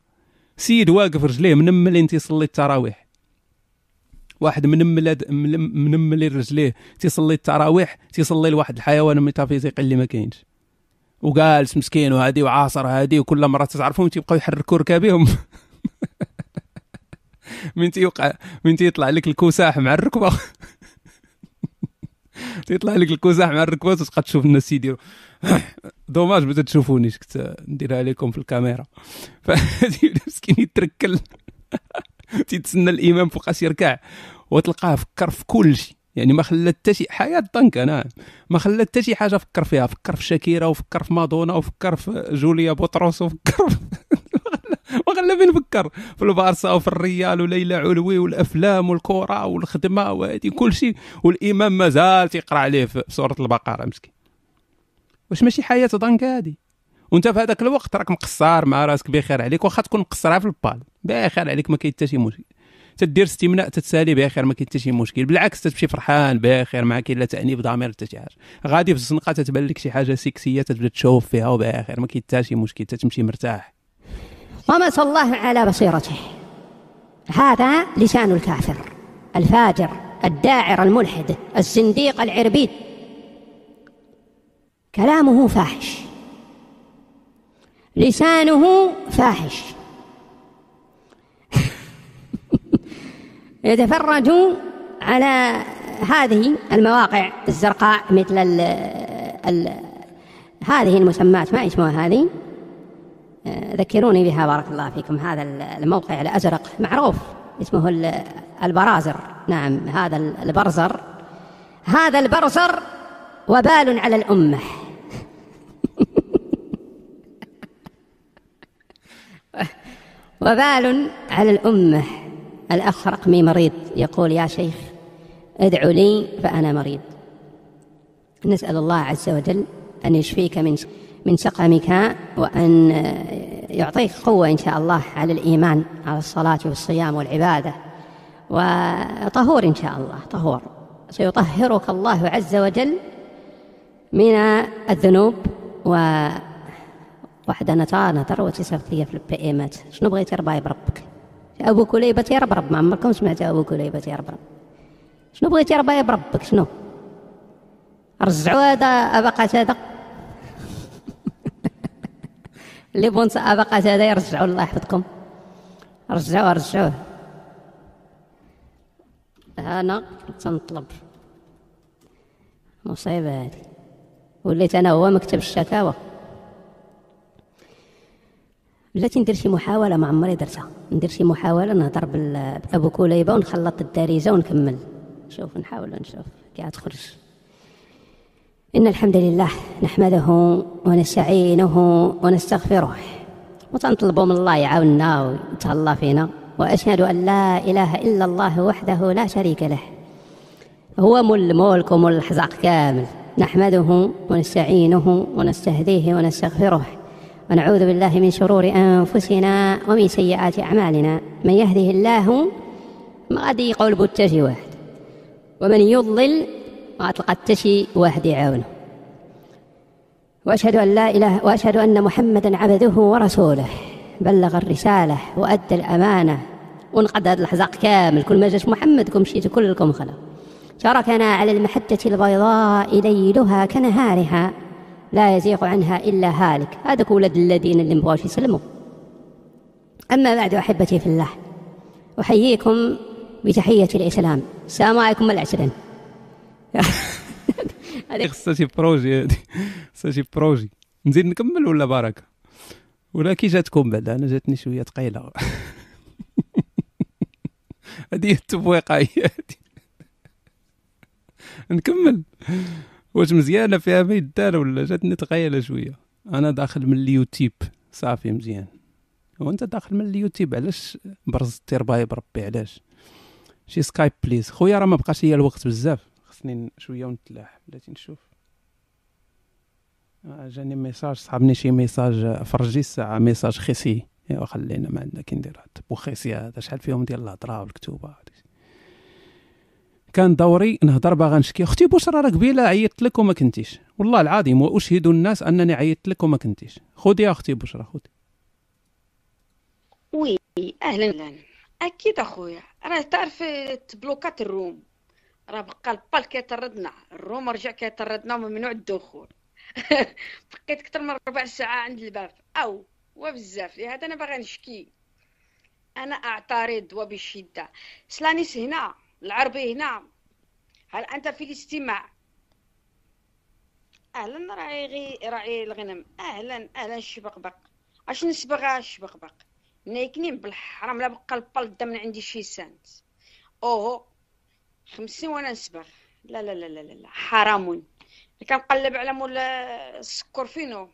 سيد واقف رجليه منملين تيصلي التراويح، واحد منمل رجليه تيصلي التراويح، تيصلي لواحد الحيوان ميتافيزيقي اللي ما كاينش. وجالس مسكين وهادي وعاصر هادي، وكل مره تعرفهم تيبقاو يحركوا ركابهم من تيطلع لك الكوساح مع الركبه تيطلع لك الكوساح مع الركبه وتبقى تشوف الناس يديروا دوماج ما تشوفونيش، كنت نديرها لكم في الكاميرا. فهادي مسكين يتركل تيتسنى الامام فوقاش يركع، وتلقاه فكر في كل شيء، يعني ما خلى حتى شي حياه ضنك. انا ما خلى حتى شي حاجه فكر فيها، فكر في شاكيرا وفكر في مادونا وفكر في جوليا بطرس وفكر ما خلى فين فكر في البارسا وفي الريال وليلى علوي والافلام والكره والخدمه وهذه كل شيء، والامام مازال تيقرا عليه في سوره البقره مسكين. واش ماشي حياه ضنك هذه؟ وانت في هذاك الوقت راك مقصر مع راسك بخير عليك، واخا تكون مقصرها في البال بخير عليك، ما كاين حتى شي مشكل. تدير استمناء تتسالي بخير، ما كاين حتى شي مشكل، بالعكس تمشي فرحان بخير، ما كاين لا تانيب ضمير حتى شي حاجه. غادي في الزنقه تتبان لك شي حاجه سكسيه تبدا تشوف فيها وبخير، ما كاين حتى شي مشكل، تتمشي مرتاح. طمس الله على بصيرته. هذا لسان الكافر الفاجر الداعر الملحد الزنديق العربيد، كلامه فاحش، لسانه فاحش. يتفرج على هذه المواقع الزرقاء مثل هذه المسمات، ما اسمها هذه؟ ذكروني بها بارك الله فيكم. هذا الموقع الأزرق معروف اسمه البرازر. نعم، هذا البرزر، هذا البرزر وبال على الأمة. وبال على الأمة. الأخ رقمي مريض يقول: يا شيخ ادعوا لي فأنا مريض. نسأل الله عز وجل أن يشفيك من سقمك، وأن يعطيك قوة إن شاء الله على الإيمان، على الصلاة والصيام والعبادة، وطهور إن شاء الله، طهور سيطهرك الله عز وجل من الذنوب. واحدة نطر وتسفتية في البئيمات. شنو بغيت رباي بربك؟ أبو كليبة يربرب، ما عمركم سمعت أبو كليبة يربرب؟ شنو بغيت رباي بربك؟ شنو رجعوا هذا أبا قتادة اللي بونس أبا قتادة يرجعوا، الله يحفظكم، رجعوه. أنا تنطلب مصيبة هذه، وليت أنا هو مكتب الشكاوى. بلاتي ندير شي محاولة، ما عمري درتها، ندير شي محاولة نهضر بأبو كليبة ونخلط الدارجة ونكمل. نشوف كي تخرج. إن الحمد لله نحمده ونستعينه ونستغفره، وتنطلب من الله يعاوننا ويتهلا فينا. وأشهد أن لا إله إلا الله وحده لا شريك له، هو مول الملك ومول الحزق كامل. نحمده ونستعينه ونستهديه ونستغفره، ونعوذ بالله من شرور أنفسنا ومن سيئات أعمالنا. من يهده الله ما غادي يقول بوتشي واحد، ومن يضلل ما تلقى التشي واحد يعاونه. وأشهد أن محمدا عبده ورسوله، بلغ الرسالة وأدى الأمانة ونقض هذا الحزق كامل. كل ما جاش محمد مشيتوا كلكم خلا. شاركنا على المحجة البيضاء ليلها كنهارها، لا يزيغ عنها إلا هالك. هذا ولد الذين اللي مبغاوش يسلموا. أما بعد أحبتي في الله، أحييكم بتحية الإسلام. السلام عليكم العشرين. هذه خصها شي بروجي، هذه خصها شي بروجي. نزيد نكمل ولا بركة؟ ولا كي جاتكم بعد؟ أنا جاتني شوية ثقيلة. هذه التفويقة هي هذه. نكمل واش مزيانة فيها ما يدار ولا جاتني ثقيلة شوية؟ أنا داخل من اليوتيوب صافي مزيان. وأنت داخل من اليوتيوب علاش برزتي رباي بربي؟ علاش شي سكايب بليز خويا؟ راه ما بقاش ليا الوقت بزاف، خصني شويه ونتلاح. بلاتي نشوف. جاني ميساج صحابني، شي ميساج فرجي الساعه، ميساج خيسي. ايوا خلينا ما عندنا كي ندير بو خيسي هذا شحال فيهم ديال الهضره والكتوبه. كان دوري نهضر باغا نشكي. اختي بشرى راه قبيله عيطت لك وما كنتيش، والله العظيم، واشهد الناس انني عيطت لك وما كنتيش. خذي يا اختي بشرى، خذي. وي اهلا. اكيد اخويا، راه تعرف تبلوكات الروم، راه بقى البال كيطردنا، الروم رجع كيطردنا وممنوع الدخول. بقيت أكثر من 4 ساعات عند الباب وبزاف. لهذا أنا باغا نشكي، أنا أعترض وبشدة. سلانيس هنا، العربي هنا، هل أنت في الاستماع؟ أهلا راعي الغنم، أهلا الشبقبق. اش نسبغ الشبقبق؟ نايكنين بالحرام لا بقى البلد من عندي شي سانت. 50 وانا نسبغ. لا لا لا لا لا حرام. كنقلب على مول السكر فينو،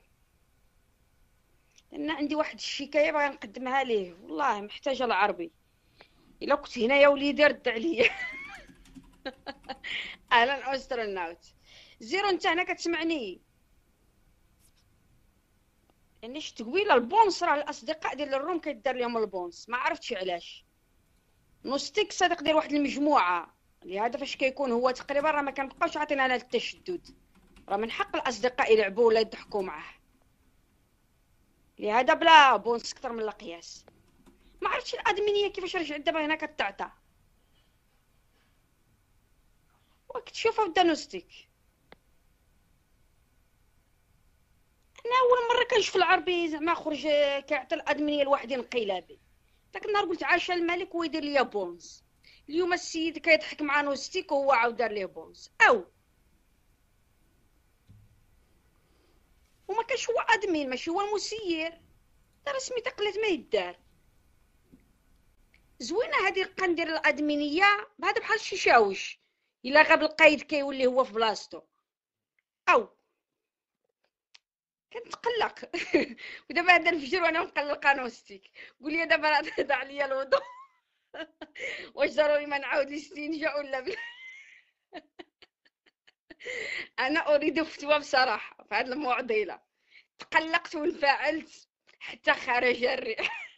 لان عندي واحد الشكايه باغي نقدمها ليه، والله محتاجه العربي. الا كنت هنا يا وليدي رد عليا. اهلا استروناوت زيرو، انت هنا كتسمعني؟ يعني شت قبيله البونس راه الاصدقاء ديال الروم كيدار لهم البونس، ما عرفتش علاش. نوستيك صديق ديال واحد المجموعه، لهذا فاش كيكون هو تقريبا راه ما كنبقاوش عاطينا انا التشدد، راه من حق الاصدقاء يلعبوا ولا يضحكوا معاه، لهذا بلا بونس اكثر من القياس. ما عرفتش الادمينيه كيفاش رجعت دابا هنا كتعطى. وكتشوفوا بدا نوستيك. انا اول مره كنشوف العربي زعما خرج كيعطي الادمينيه لوحدين انقلابي. داك النهار قلت عاشا الملك ويدير ليا بونس. اليوم السيد كيضحك مع نوستيك وهو عاود دار ليه بونس. وما كانش هو ادمين، ماشي هو المسير، دار سميتها قلت ما يدار. زوينه هذه القندير الادمينيه، هذا بحال شي شاوش، الا غاب القايد كيولي هو في بلاصتو. كنتقلق. ودابا هذا الفجر وانا مقلقه نوستيك. قول لي دابا ضاع عليا الوضوء. واش ضروري ما نعاود الاستنجاء ولا انا اريد فتوى بصراحه في هذه المعضله. تقلقت وانفعلت حتى خرج الريح.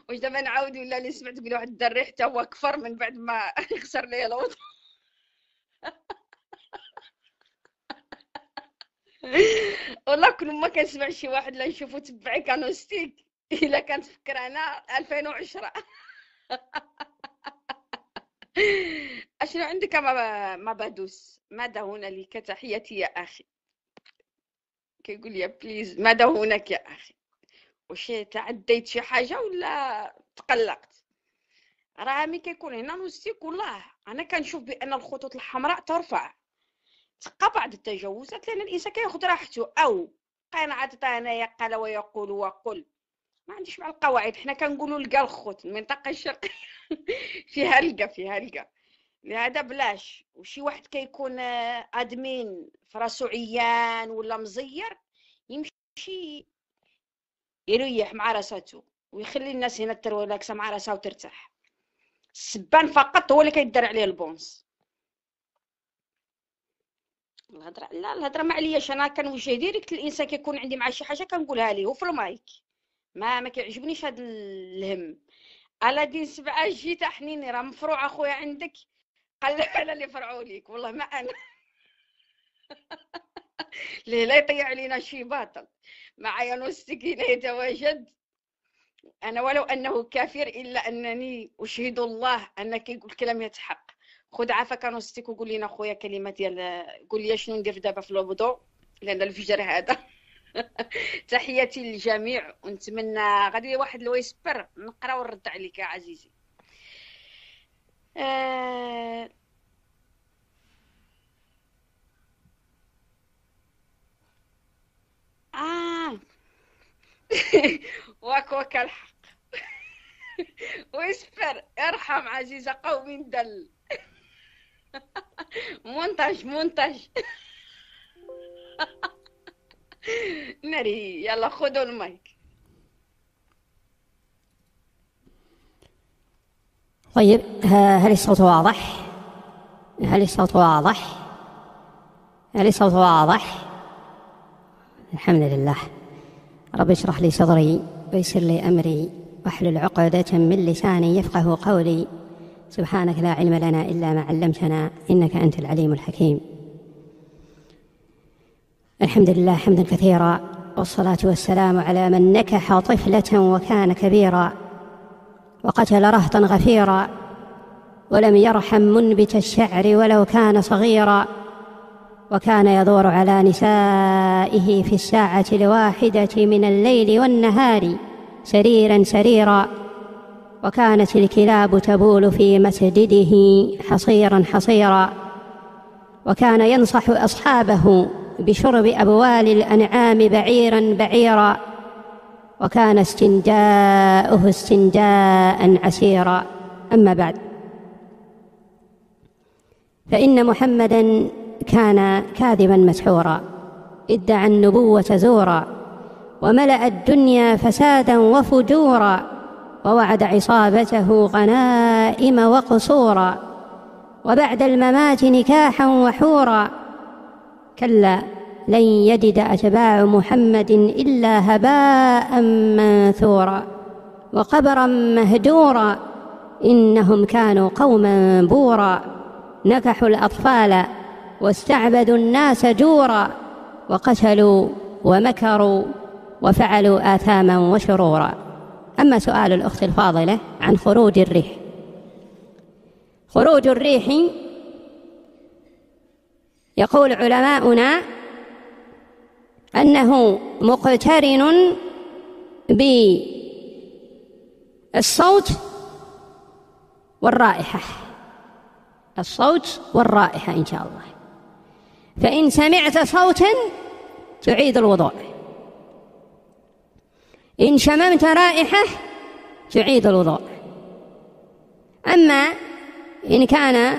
واش دابا نعاود ولا اللي سمعت تقول واحد الريح حتى هو كفر من بعد ما يخسر لي الوضوء. والله كل ما كنسمع شي واحد لا نشوفو تبعي كانوستيك الا كنتفكر انا 2010. اشنو عندك ما بدوس؟ ماذا هنالك؟ تحياتي يا اخي. كيقول لي بليز ماذا هناك يا اخي؟ واش تعديت شي حاجه ولا تقلقت؟ راه ملي كيكون هنا نوستيك والله انا كنشوف بان الخطوط الحمراء ترفع، تبقى بعض التجاوزات لان الانسان كياخذ راحته. قناعات انايا قال ويقول وقل، ما عنديش مع القواعد. حنا كنقولوا لقى الخوت المنطقه الشرقيه فيها لقى، لهذا بلاش. وشي واحد كيكون ادمين فراسو عيان ولا مزير يمشي يريح مع راساتو ويخلي الناس هنا ترولكس مع راسها وترتاح. السبان فقط هو اللي كيدار عليه البونس. الهضره ما علياش، انا كنوجه ديريكت الانسان كيكون عندي مع شي حاجه كنقولها ليه وفي المايك. ما كيعجبنيش هذا الهم. الادين 7 جيت حنيني راه مفروع اخويا عندك، قال على اللي فرعوا ليك والله ما انا. ليه لا يطيع علينا شي باطل. معايا نوستيك هنا يتواجد، انا ولو انه كافر الا انني اشهد الله ان كيقول كلام يتحق. خذ عافاك نوستيك وقول لنا خويا كلمه ديال، قول لي شنو ندير دابا في الوضوء لان الفجر هذا. تحياتي للجميع ونتمنى غادي واحد الويسبر نقرا ونرد عليك يا عزيزي. واك الحق. ويسبر ارحم عزيزة قومي ندل. مونتاج ناري. يلا خذوا المايك. طيب هل الصوت واضح؟ الحمد لله. رب اشرح لي صدري ويسر لي أمري واحلل عقدة من لساني يفقه قولي. سبحانك لا علم لنا إلا ما علمتنا إنك أنت العليم الحكيم. الحمد لله حمدا كثيرا، والصلاة والسلام على من نكح طفلة وكان كبيرا، وقتل رهطا غفيرا، ولم يرحم منبت الشعر ولو كان صغيرا، وكان يدور على نسائه في الساعة الواحدة من الليل والنهار سريرا سريرا، وكانت الكلاب تبول في مسجده حصيرا حصيرا، وكان ينصح أصحابه بشرب أبوال الأنعام بعيرا بعيرا، وكان استنجاؤه استنجاء عسيرا. أما بعد، فإن محمدا كان كاذبا مسحورا، ادعى النبوة زورا، وملأ الدنيا فسادا وفجورا، ووعد عصابته غنائم وقصورا، وبعد الممات نكاحا وحورا. كلا لن يجد أتباع محمد إلا هباء منثورا وقبرا مهجورا، إنهم كانوا قوما بورا، نكحوا الأطفال واستعبدوا الناس جورا، وقتلوا ومكروا وفعلوا آثاما وشرورا. أما سؤال الأخت الفاضلة عن خروج الريح، خروج الريح يقول علماؤنا أنه مقترن بالصوت والرائحة، الصوت والرائحة إن شاء الله. فإن سمعت صوتا تعيد الوضوء، إن شممت رائحة تعيد الوضوء. أما إن كان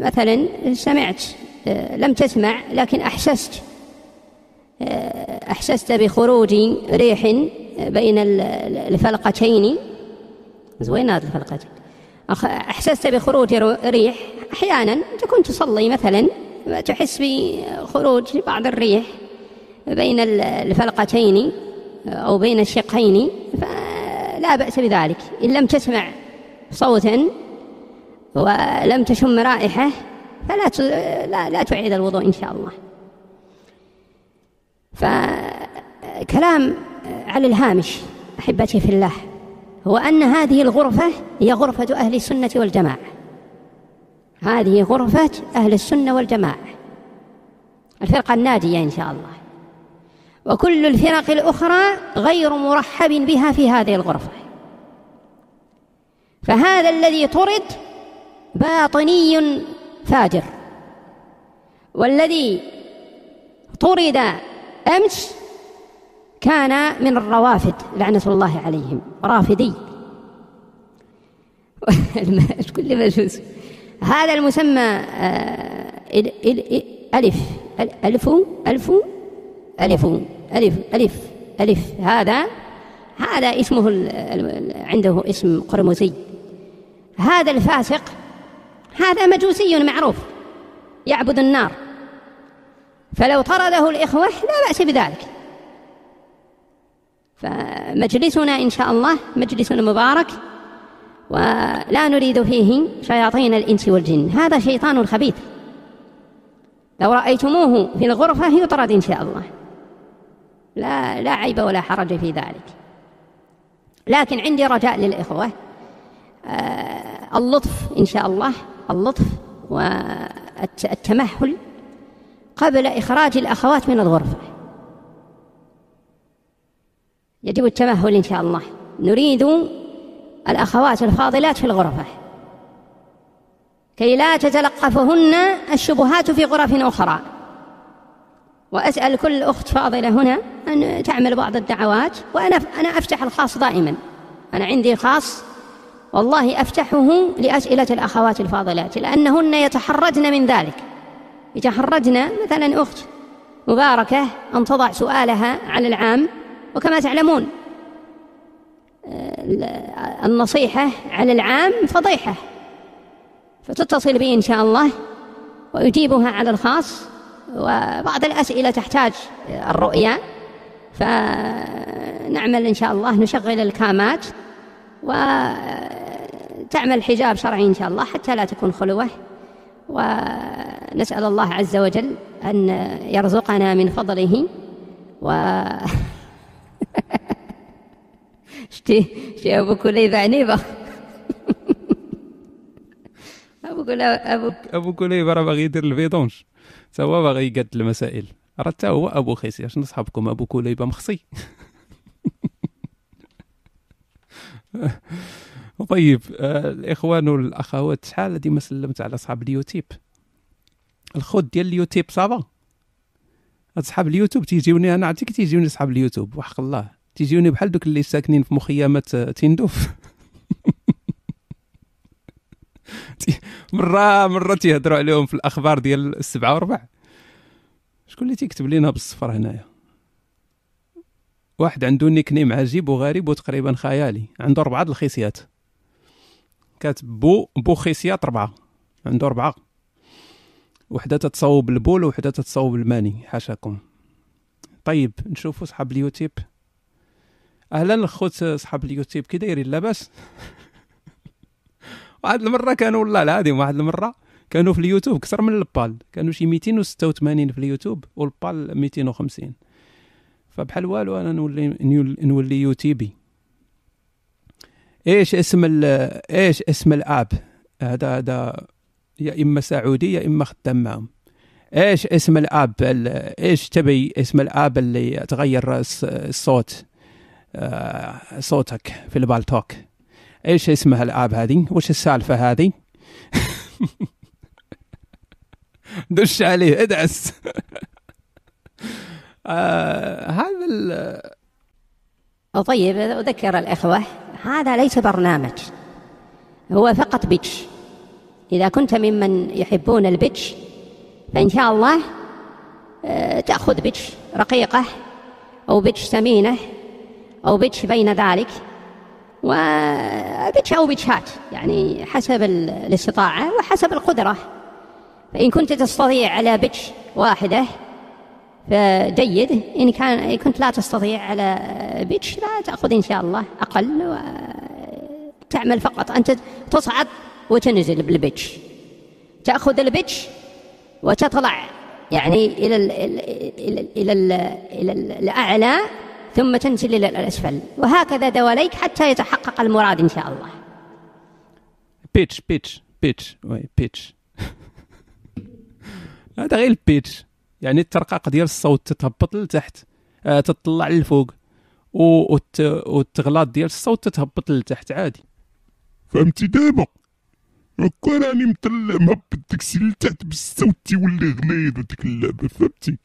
مثلا سمعت لم تسمع لكن أحسست بخروج ريح بين الفلقتين، زوين هذه الفلقتين، أحسست بخروج ريح، أحيانا تكون تصلي مثلا تحس بخروج بعض الريح بين الفلقتين أو بين الشقين، فلا بأس بذلك إن لم تسمع صوتا ولم تشم رائحة، فلا تعيد الوضوء إن شاء الله. فكلام على الهامش أحبتي في الله هو أن هذه الغرفة هي غرفة أهل السنة والجماعة، هذه غرفة أهل السنة والجماعة، الفرقة الناجية إن شاء الله، وكل الفرق الأخرى غير مرحب بها في هذه الغرفة. فهذا الذي طرد باطني فاجر، والذي طرد أمس كان من الروافد لعنة الله عليهم، رافدي كل مجوس. هذا المسمى ألف ألف ألف ألف ألف ألف ألف، هذا اسمه عنده اسم قرمزي. هذا الفاسق هذا مجوسي معروف يعبد النار، فلو طرده الإخوة لا بأس بذلك. فمجلسنا إن شاء الله مجلس مبارك، ولا نريد فيه شياطين الإنس والجن، هذا شيطان خبيث لو رأيتموه في الغرفة يطرد إن شاء الله، لا عيب ولا حرج في ذلك. لكن عندي رجاء للإخوة، اللطف إن شاء الله، اللطف والتمهل قبل إخراج الأخوات من الغرفة، يجب التمهل إن شاء الله. نريد الأخوات الفاضلات في الغرفة كي لا تتلقفهن الشبهات في غرف أخرى. وأسأل كل أخت فاضلة هنا أن تعمل بعض الدعوات، وأنا أفتح الخاص دائما، أنا عندي خاص والله أفتحه لأسئلة الأخوات الفاضلات، لأنهن يتحرجن من ذلك، يتحرجن مثلا أخت مباركة أن تضع سؤالها على العام، وكما تعلمون النصيحة على العام فضيحة، فتتصل بي إن شاء الله وأجيبها على الخاص. وبعض الأسئلة تحتاج الرؤية، فنعمل إن شاء الله نشغل الكامات وتعمل حجاب شرعي إن شاء الله حتى لا تكون خلوة. ونسأل الله عز وجل أن يرزقنا من فضله شتي أبو كليبة عنيبة ابو كليبه راه باغي يدير الفيدونج، تا هو باغي يقاد المسائل، راه حتى هو ابو خيسي. شنو صحابكم ابو كليبه مخصي؟ طيب الاخوان والاخوات، شحال ديما سلمت على اصحاب اليوتيوب. الخوت ديال اليوتيوب صافا، اصحاب اليوتيوب تيجيوني انا، عرفتي كي تيجيوني اصحاب اليوتيوب وحق الله، تيجيوني بحال دوك اللي ساكنين في مخيمات تندوف. مره تيهضروا عليهم في الاخبار ديال 7:15. شكون اللي تيكتب لينا بالصفر هنايا؟ واحد عنده نيكنيم عجيب وغريب وتقريبا خيالي، عنده 4 الخيسيات، كاتب بو خيسيات 4، عنده 4، وحده تتصوب البول وحده تتصوب الماني، حاشاكم. طيب نشوفوا صحاب اليوتيوب. اهلا الخوت صحاب اليوتيوب، كي دايرين؟ لاباس؟ واحد المره كانوا والله العظيم، واحد المره كانوا في اليوتيوب كثر من البال، كانوا شي 286 في اليوتيوب والبال 250. فبحال والو انا نولي يوتيوبي. ايش اسم الاب هذا؟ يا اما سعودي يا اما خدام معهم. ايش اسم الاب ايش تبي اسم الاب اللي تغير الصوت، صوتك في البالتوك؟ ايش اسمها الاب هذه؟ وش السالفه هذه؟ دش عليه ادعس. هذا طيب أذكر الإخوة، هذا ليس برنامج، هو فقط بيتش. إذا كنت ممن يحبون البيتش فإن شاء الله تأخذ بيتش رقيقة أو بيتش ثمينة أو بيتش بين ذلك، وبيتش أو بيتشات، يعني حسب الاستطاعة وحسب القدرة. فإن كنت تستطيع على بيتش واحدة فجيد، إن كنت لا تستطيع على بيتش لا تأخذ إن شاء الله أقل، وتعمل فقط أنت تصعد وتنزل بالبيتش، تأخذ البيتش وتطلع يعني إلى الأعلى ثم تنزل إلى الأسفل، وهكذا دواليك حتى يتحقق المراد إن شاء الله. بيتش هذا غير البيتش، يعني الترقاق ديال الصوت تتهبط لتحت، تطلع للفوق، والتغلاط ديال الصوت تتهبط لتحت عادي. فهمتي دابا؟ هكا راني مطلع مهبط داكشي لتحت باش الصوت تيولي غليظ وديك اللعبه، فهمتي؟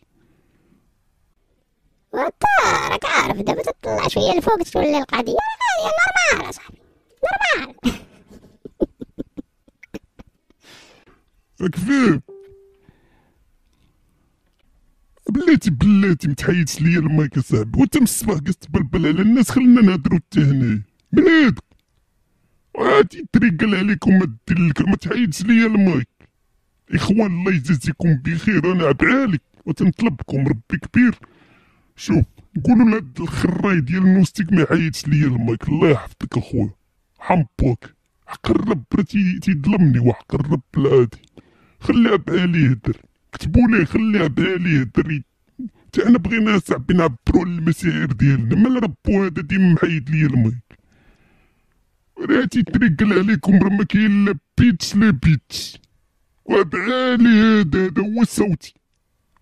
وانت راك عارف دابا تطلع شويه لفوق تولي القضيه نورمال اصاحبي، نورمال. راك فاهم؟ بلاتي متحيدش ليا المايك اصاحبي، وانت من الصباح قاعد تبلبل على الناس، خلينا نهضروا حتى هنايا بلاد. عادي تريقل عليكم ما دير لك، ما تحيدش ليا المايك. اخوان الله يجازيكم بخير، انا عبالك وتنطلبكم ربي كبير. شوف نقولوا لهاد الخراي ديال النوستيك ما يحيدش ليا المايك، الله يحفظك اخويا حمبوك. حق الرب راه تيظلمني، وحق الرب العادي خليها بعالي يهدر، كتبوا ليه خليها بعالي يهدر. حتى انا بغينا صاحبي نعبروا المسائر ديالنا، مال ربو هذا ديما محيد ليا المايك. راه تيتريقل عليكم، راه ما كاين لا بيتش لا بيتش، وبعالي هذا هو صوتي.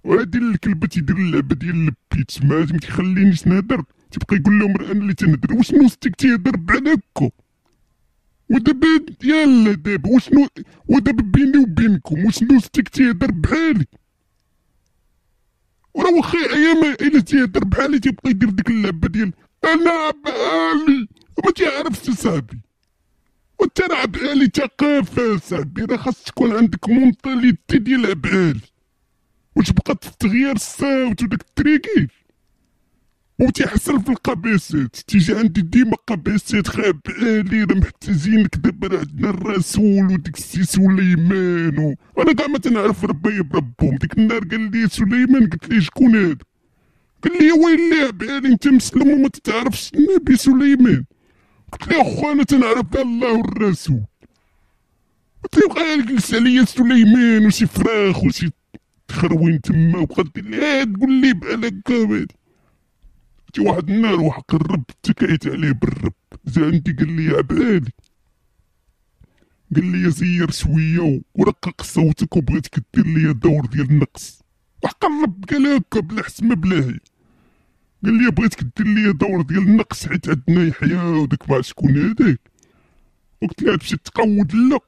وهادي الكلبه تيدير اللعبه ديال البيتش، ما تيخلينيش نهضر، تيبقى يقول لهم راه انا اللي تنهضر. وشنو ستيك تيهضر بحال هكا؟ ودابا يلا دابا وشنو، ودابا بيني وبينكم وشنو ستيك تيهضر بحالي؟ وراه واخا ايام الا تيهضر بحالي تيبقى يدير ديك اللعبه ديال انا بحالي، وما تيعرفش صاحبي. وانت راه بعالي ثقافه صاحبي، راه خاص تكون عندك مونطاليتي ديال بعالي. واش بقات في تغيير الصوت وداك التريكي وتيحصل في القباسات. تيجي عندي ديما قباسات خاب عالي، راه محتاجينك دابا، راه عندنا الرسول وديك السي سليمان وانا كاع ما تنعرف ربي بربهم. ديك النهار قال لي سليمان، قلت ليه شكون هذا؟ قال لي ويلي بعالي انت مسلم وما تتعرفش النبي سليمان. قلت ليه اخو انا تنعرف الله والرسول. قلت ليه بقى يجلس عليا سليمان وشي فراخ وشي تخروين تما، وبقى دير لي تقول لي بحال هكا. شي واحد النهار وحق الرب تكيت عليه بالرب، جا عندي قال لي يا بعالي قال لي زير شويه ورقق صوتك وبغيتك دير لي دور ديال النقص. وقرب قال هكا بلا حسمه بلا هي، قال لي بغيتك دير لي دور ديال النقص حيت عندنا يحيى وداك ما شكون هذاك. قلت له تمشي تقود لا،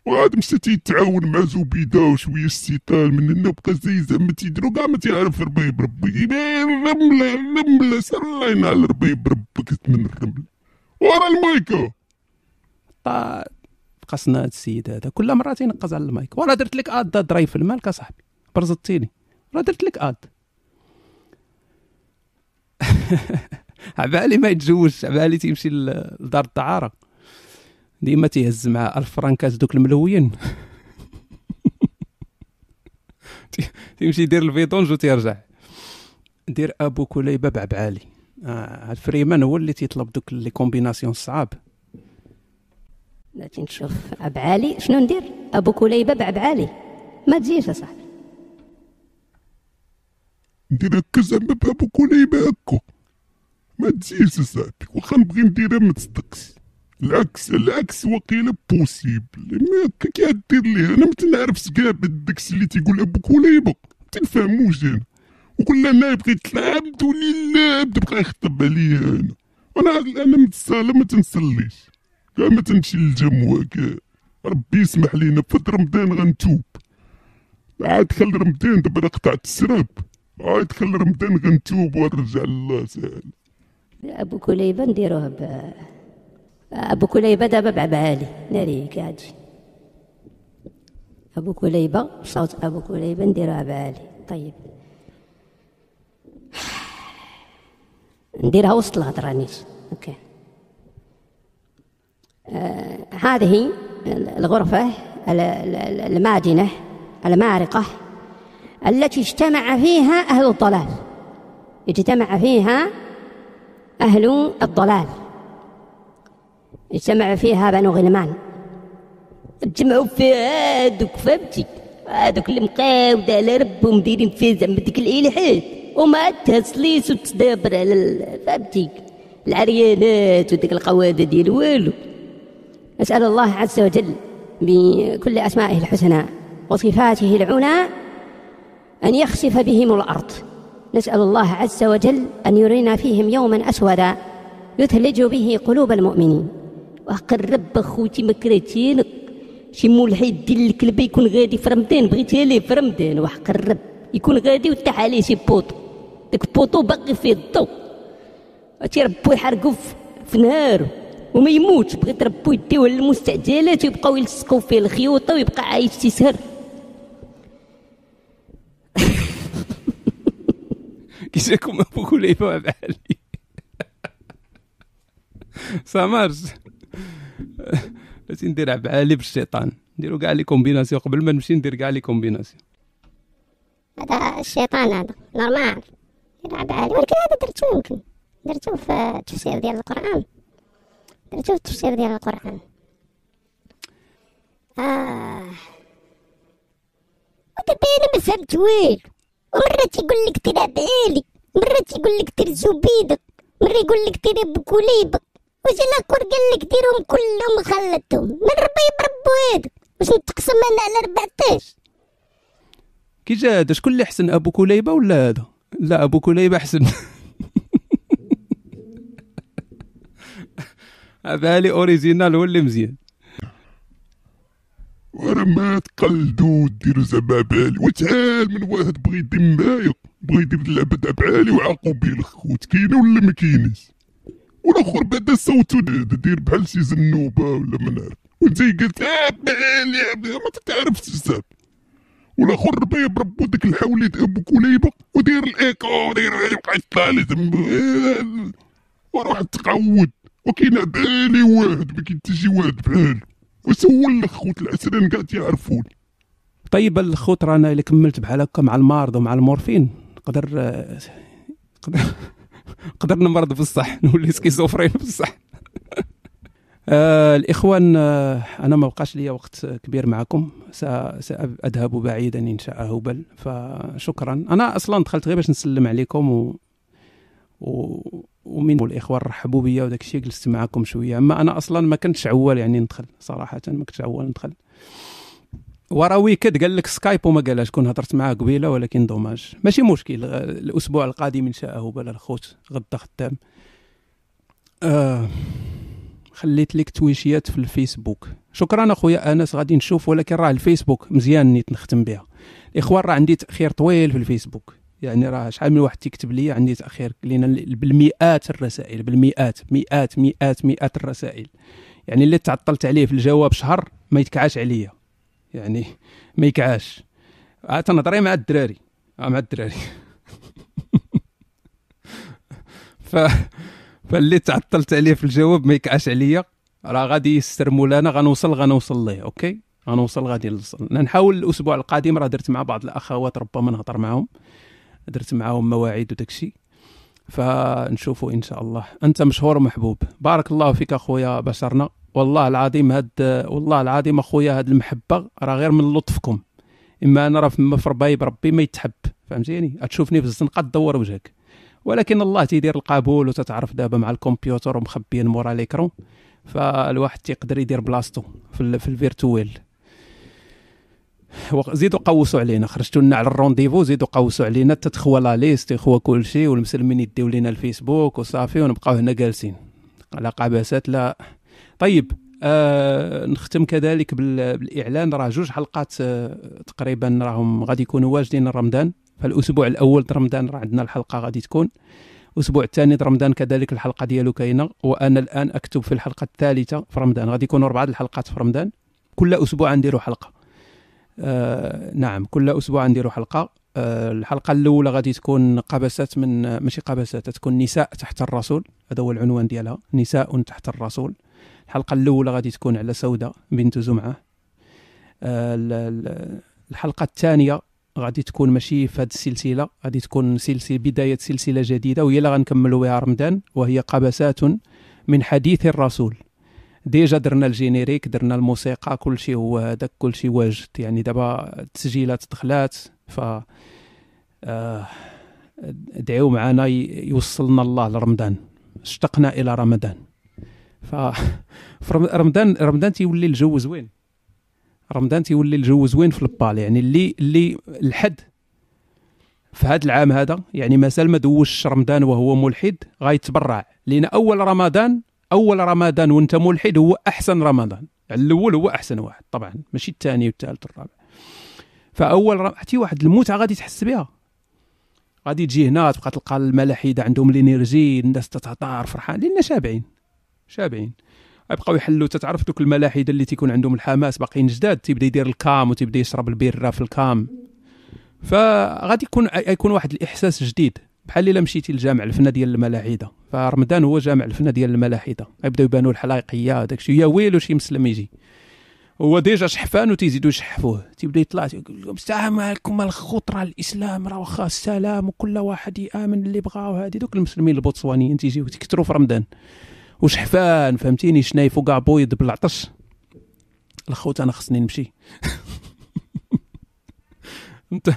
وعاد مشى تيتعاون مع زبيده وشويه الشيطان من هنا بقى زي زعما تيديرو كاع ما تيعرف ربيب ربي الرمله سلينا على ربيب ربك من الرمله ورا المايكا. قصنا هاد السيد هذا كل مره تينقز على المايك. وراه درت لك اد درايف المالك اصاحبي، برزطتيني، راه درت لك اد. عبالي ما يتزوجش، عبالي تيمشي لدار الدعاره ديما تيهز مع 1000 فرانكات دوك الملويين. تيمشي يدير الفيطونج وتيرجع. دير ابو كليبه بعبعالي. هاد فريمان هو اللي تيطلب دوك لي كومبيناسيون صعاب. لا تنشوف عبعالي شنو ندير؟ ابو كليبه بعبعالي ما تجيش اصاحبي. ندير هكا زعما بابو كليبه هكا ما تجيش اصاحبي، واخا نبغي نديرها ما تصدقش. العكس وقيله بوسيبل، ما هكا كي دير ليه. انا ما تنعرفش كاع داكشي اللي تيقول ابو كليبه، ما تنفهموش انا. وكل انا بغيت الحمد لله بدا يخطب عليا انا متصاله ما تنصليش كاع، ما تمشي للجمعه كاع. ربي يسمح لينا في رمضان غنتوب. عاد دخل رمضان دابا قطعت السراب، عاد دخل رمضان غنتوب ونرجع لله سهل. ابو كليبه نديروه ابو كليبه دابا بعبعالي ناري كاجي. ابو كليبه صوت ابو كليبه نديروها بعالي. طيب نديرها وسط الهضره نيش. اوكي. هذه الغرفه الماجنه المارقه التي اجتمع فيها اهل الضلال، اجتمع فيها اهل الضلال، اجتمع فيها بنو غلمان، تجمعوا فيها هادوك فهمتي، هادوك اللي مقاود على ربهم دايرين فيه زعما ديك الالحاد وما تهسليس وتدابر على فهمتي العريانات وديك القواده ديال والو. نسأل الله عز وجل بكل أسمائه الحسنى وصفاته العلى أن يخسف بهم الأرض. نسأل الله عز وجل أن يرينا فيهم يوما أسودا يثلج به قلوب المؤمنين. وقرب أخوتي مكرتين شي ملحد ديال الكلب يكون غادي في رمضان، بغيتها ليه في رمضان وقرب يكون غادي وتاح عليه شي بوطو، داك بوطو باقي فيه الضو تيربو يحرقو في نهارو وما يموتش، بغيت ربو يديوه للمستعجلات ويبقاو يلصقوا فيه الخيوطه ويبقى عايش تيسهر. كيجاكم ابو كليبه بعالي سامارش. لازم ندير بعالي بالشيطان، نديرو كاع لي كومبيناسيون قبل ما نمشي ندير كاع لي كومبيناسيون. هذا الشيطان هذا نورمال يلعب عالي، ولكن هذا درتو في التفسير ديال القرآن، درتو في التفسير ديال القرآن. ودابا انا ما فهمت والو، ومرة تيقول لك دير عبالي، مرة تيقول لك دير زبيدة، مرة يقول لك دير ابو كليبة، واش الاخر قال لك ديرهم كلهم وخلطهم من ربي بربو هذا، واش نتقسم انا على 14؟ كي جا هذا شكون اللي احسن، ابو كليبه ولا هذا؟ لا ابو كليبه احسن. عبالي اوريجينال هو اللي مزيان. ورا ما تقلدوا ديروا زعما عبالي، وتعال من واحد بغى يدير معايا، بغى يدير اللعبه عبالي وعاقو بيه الخوت، كاينه ولا ما كاينيش؟ والاخر بعدا صوتو دير بحال شي زنوبه ولا ما نعرف، وانت قلت عبالي ما تعرفش الزعما. والاخر ربي بربو داك الحوليد ابو كليبه ودير الايكو ودير بقى يطلع لي زعما وروح تقود. وكاين عبالي واحد ما كاين حتى شي واحد بحالو، وسول الخوت العسران كاع تيعرفوني. طيب الخوت رانا الا كملت بحال هكا مع المارض ومع المورفين نقدر نمرض بصح، نولي سكيزوفرين بصح. الإخوان، أنا ما بقاش لي وقت كبير معكم، سأذهب بعيدا إن شاء هبل، فشكرا. أنا أصلا دخلت غير باش نسلم عليكم ومن الاخوان رحبوا بيا وداك الشيء جلست معكم شويه. اما انا اصلا ما كنتش عوال يعني ندخل صراحه، ما كنتش عوال ندخل. ورا ويكد قال لك سكايب وما قالهاش، كون هضرت معاه قبيله ولكن دوماج. ماشي مشكل، الاسبوع القادم ان شاءه بلا الخوت غدا خدام. خليت لك تويشيات في الفيسبوك. شكرا اخويا انس، غادي نشوف، ولكن راه الفيسبوك مزيان نيت نختم بها. الاخوان راه عندي تاخير طويل في الفيسبوك، يعني راه شحال من واحد تكتب لي عندي تاخير لينا بالمئات الرسائل، بالمئات مئات الرسائل. يعني اللي تعطلت عليه في الجواب شهر ما يتكعاش عليا، يعني ما يكعاش. تنهضري مع الدراري فاللي تعطلت عليه في الجواب ما يكعاش عليا، راه غادي يسترموا لنا، غنوصل ليه. اوكي غادي نوصل. نحاول الاسبوع القادم، راه درت مع بعض الاخوات ربما نهضر معهم، درت معهم مواعيد وداك الشيء، فنشوفوا ان شاء الله. انت مشهور ومحبوب، بارك الله فيك اخويا بشرنا. والله العظيم اخويا، هاد المحبه راه غير من لطفكم. اما انا راه في ربايب ربي ما يتحب، فهمتيني؟ تشوفني في الزنقه تدور وجهك، ولكن الله تيدير القبول. وتتعرف دابا مع الكمبيوتر ومخبيين مورا ليكرون، فالواحد تيقدر يدير بلاصتو في الفيرتويل. زيدوا قوسوا علينا، خرجتوا لنا على الرونديفو، زيدوا قوسوا علينا، تتخوى لا ليست، تخوى كل شيء، والمسلمين يديو لنا الفيسبوك وصافي، ونبقاو هنا جالسين على قباسات. لا طيب، نختم كذلك بالاعلان. راه 2 حلقات تقريبا راهم غادي يكونوا واجدين رمضان. فالاسبوع الاول رمضان راه عندنا الحلقه غادي تكون، الاسبوع الثاني رمضان كذلك الحلقه ديالو كاينه، وانا الان اكتب في الحلقه الثالثه في رمضان. غادي يكونوا 4 الحلقات في رمضان، كل اسبوع نديروا حلقه. نعم، كل اسبوع نديروا حلقه. الحلقه الاولى غادي تكون قبسات من ماشي قبسات، تكون نساء تحت الرسول، هذا هو العنوان ديالها، نساء تحت الرسول. الحلقه الاولى غادي تكون على سودة بنت زمعه. الحلقه الثانيه غادي تكون ماشي في هذه السلسله، غادي تكون بدايه سلسله جديده، وهي اللي غنكملوا بها رمضان، وهي قبسات من حديث الرسول. ديجا درنا الجينيريك، درنا الموسيقى، كل شيء هو هذاك، كل شيء واجد. يعني دابا التسجيلات دخلات، ف ادعوا معنا يوصلنا الله لرمضان. اشتقنا الى رمضان. رمضان تيولي الجو زوين، في البال. يعني اللي الحد في هذا العام هذا، يعني مازال ما دوش رمضان وهو ملحد، غايتبرع. لان اول رمضان وانت ملحد هو احسن رمضان. الاول هو احسن واحد طبعا، ماشي الثاني والثالث والرابع. فاول حتى واحد المتعه غادي تحس بها، غادي تجي هنا تبقى تلقى الملاحده عندهم الانرجي، الناس تتهضر فرحان لان شابعين يبقاو يحلوا. تتعرف دوك الملاحده اللي تيكون عندهم الحماس باقيين جداد، تيبدا يدير الكام وتيبدا يشرب البيره في الكام، فغادي يكون واحد الاحساس جديد، بحال الا مشيتي للجامع الفنه ديال الملاحده. فرمضان هو جامع الفنه ديال الملاحده، يبداو يبانوا الحلايقيه داكشي. يا ويلو شي مسلم يجي هو ديجا شحفان وتيزيدوا يشحفوه، تيبدا يطلع يقول لهم السلام عليكم الخطره، الاسلام راه واخا السلام وكل واحد يامن اللي بغاو. هادي دوك المسلمين البوتسوانيين تيجيو تكثروا في رمضان وشحفان، فهمتيني، شنايفو كاع بويض بالعطش. الخوت انا خصني نمشي. انت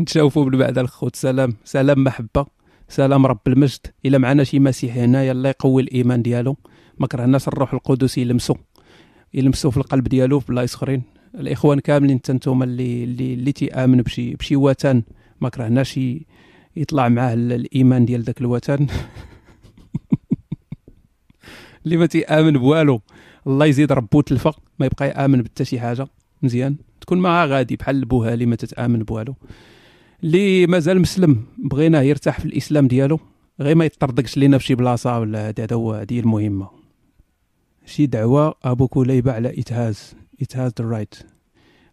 نتشاوفوا بالبعد الخوت. سلام محبه، سلام رب المجد. الا معنا شي مسيحي هنا يلا يقوي الايمان ديالو، ما كرهناش الروح القدس يلمسوا في القلب ديالو في بلايص اخرين. الاخوان كاملين نتوما اللي تيامن بشي وثن، ما كرهناش يطلع معاه الايمان ديال داك الوثن. اللي ما تيامن بوالو الله يزيد ربو تلفى، ما يبقى يامن بتا شي حاجه مزيان، تكون معاه غادي بحال البوها اللي ما تتامن بوالو. اللي مازال مسلم بغيناه يرتاح في الاسلام ديالو، غير ما يطردقش لينا في شي بلاصه ولا هذا هو هذه المهمه. شي دعوه ابو كليبه على اتهاز ذا رايت.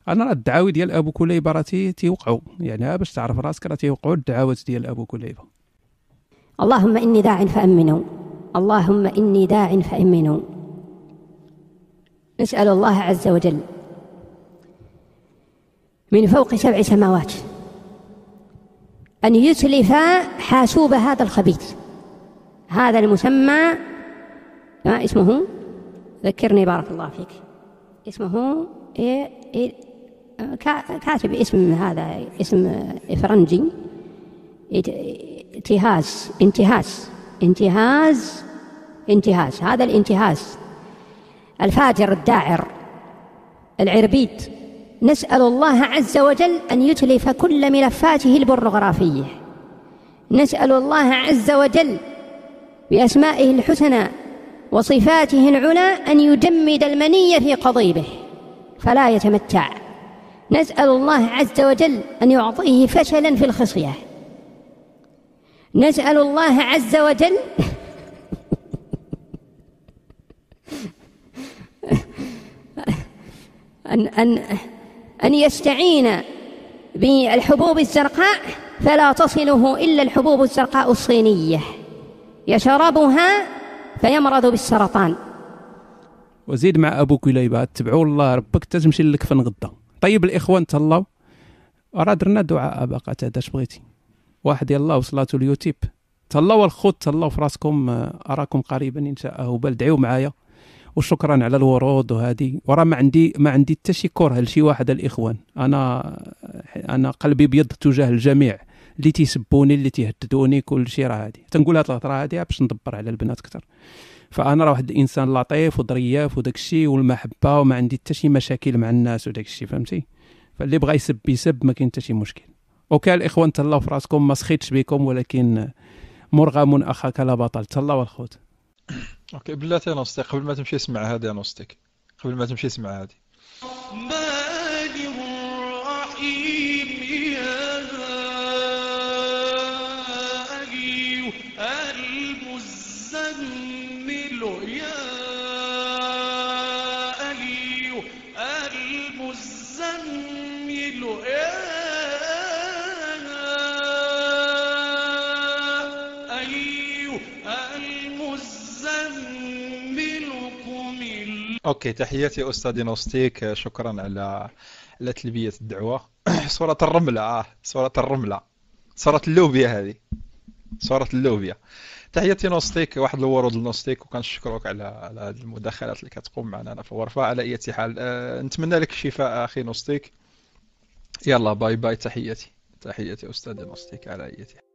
انا راه الدعاوي ديال ابو كليبه راه تيوقعوا، يعني باش تعرف راسك راه تيوقعوا الدعوات ديال ابو كليبه. اللهم اني داع فامنوا، اللهم اني داع فامنوا. نسال الله عز وجل من فوق 7 سماوات أن يتلف حاسوب هذا الخبيث، هذا المسمى ما اسمه، ذكرني بارك الله فيك، اسمه كاتب اسم، هذا اسم فرنجي، انتهاز انتهاز، هذا الانتهاز الفاجر الداعر العربيد. نسأل الله عز وجل أن يتلف كل ملفاته البورنوغرافية. نسأل الله عز وجل بأسمائه الحسنى وصفاته العلى أن يجمد المني في قضيبه فلا يتمتع. نسأل الله عز وجل أن يعطيه فشلا في الخصية. نسأل الله عز وجل أن يستعين بالحبوب الزرقاء فلا تصله إلا الحبوب الزرقاء الصينية يشربها فيمرض بالسرطان. وزيد مع أبو كليبة تبعوا الله ربك تمشي لك فن غدا. طيب الإخوان تهلاو راه درنا دعاء باقا اش بغيتي واحد يلا وصلاة اليوتيوب تهلاو الخوت تهلاو في راسكم أراكم قريبا إن شاء الله ادعيو معايا وشكرا على الورود وهذه وراه ما عندي حتى شي كره لشي واحد الإخوان. أنا قلبي بيض تجاه الجميع اللي تيسبوني اللي تيهددوني كل شيء. راه هذه تنقول هاد الهضره هذه باش ندبر على البنات اكثر. فانا راه واحد الانسان لطيف وظرياف وداك الشيء والمحبه وما عندي حتى شي مشاكل مع الناس وداك الشيء فهمتي. فاللي بغى يسب ما كاين حتى شي مشكل. اوكي الاخوان تهلاو في راسكم ما سخيتش بكم ولكن مرغم اخاك لا بطل. تهلاو الخوت. اوكي بلاتي نوستيك قبل ما تمشي اسمع هذه نوستيك قبل ما تمشي اسمع هذه. مالك الرحيم يا أيها المزمل يا أيها المزمل يا أيها المزمل قم. اوكي تحياتي استاذي نوستيك شكرا على تلبية الدعوة. صورة الرملة صورة اللوبيا هذه صورة اللوبيا. تحياتي نوستيك واحد الورود لنوستيك وكنشكروك على هذه المداخلات اللي كتقوم معنا انا في غرفة. على اي حال نتمنى لك الشفاء اخي نوستيك. يلا باي باي. تحياتي استاذي نوستيك على اي حال.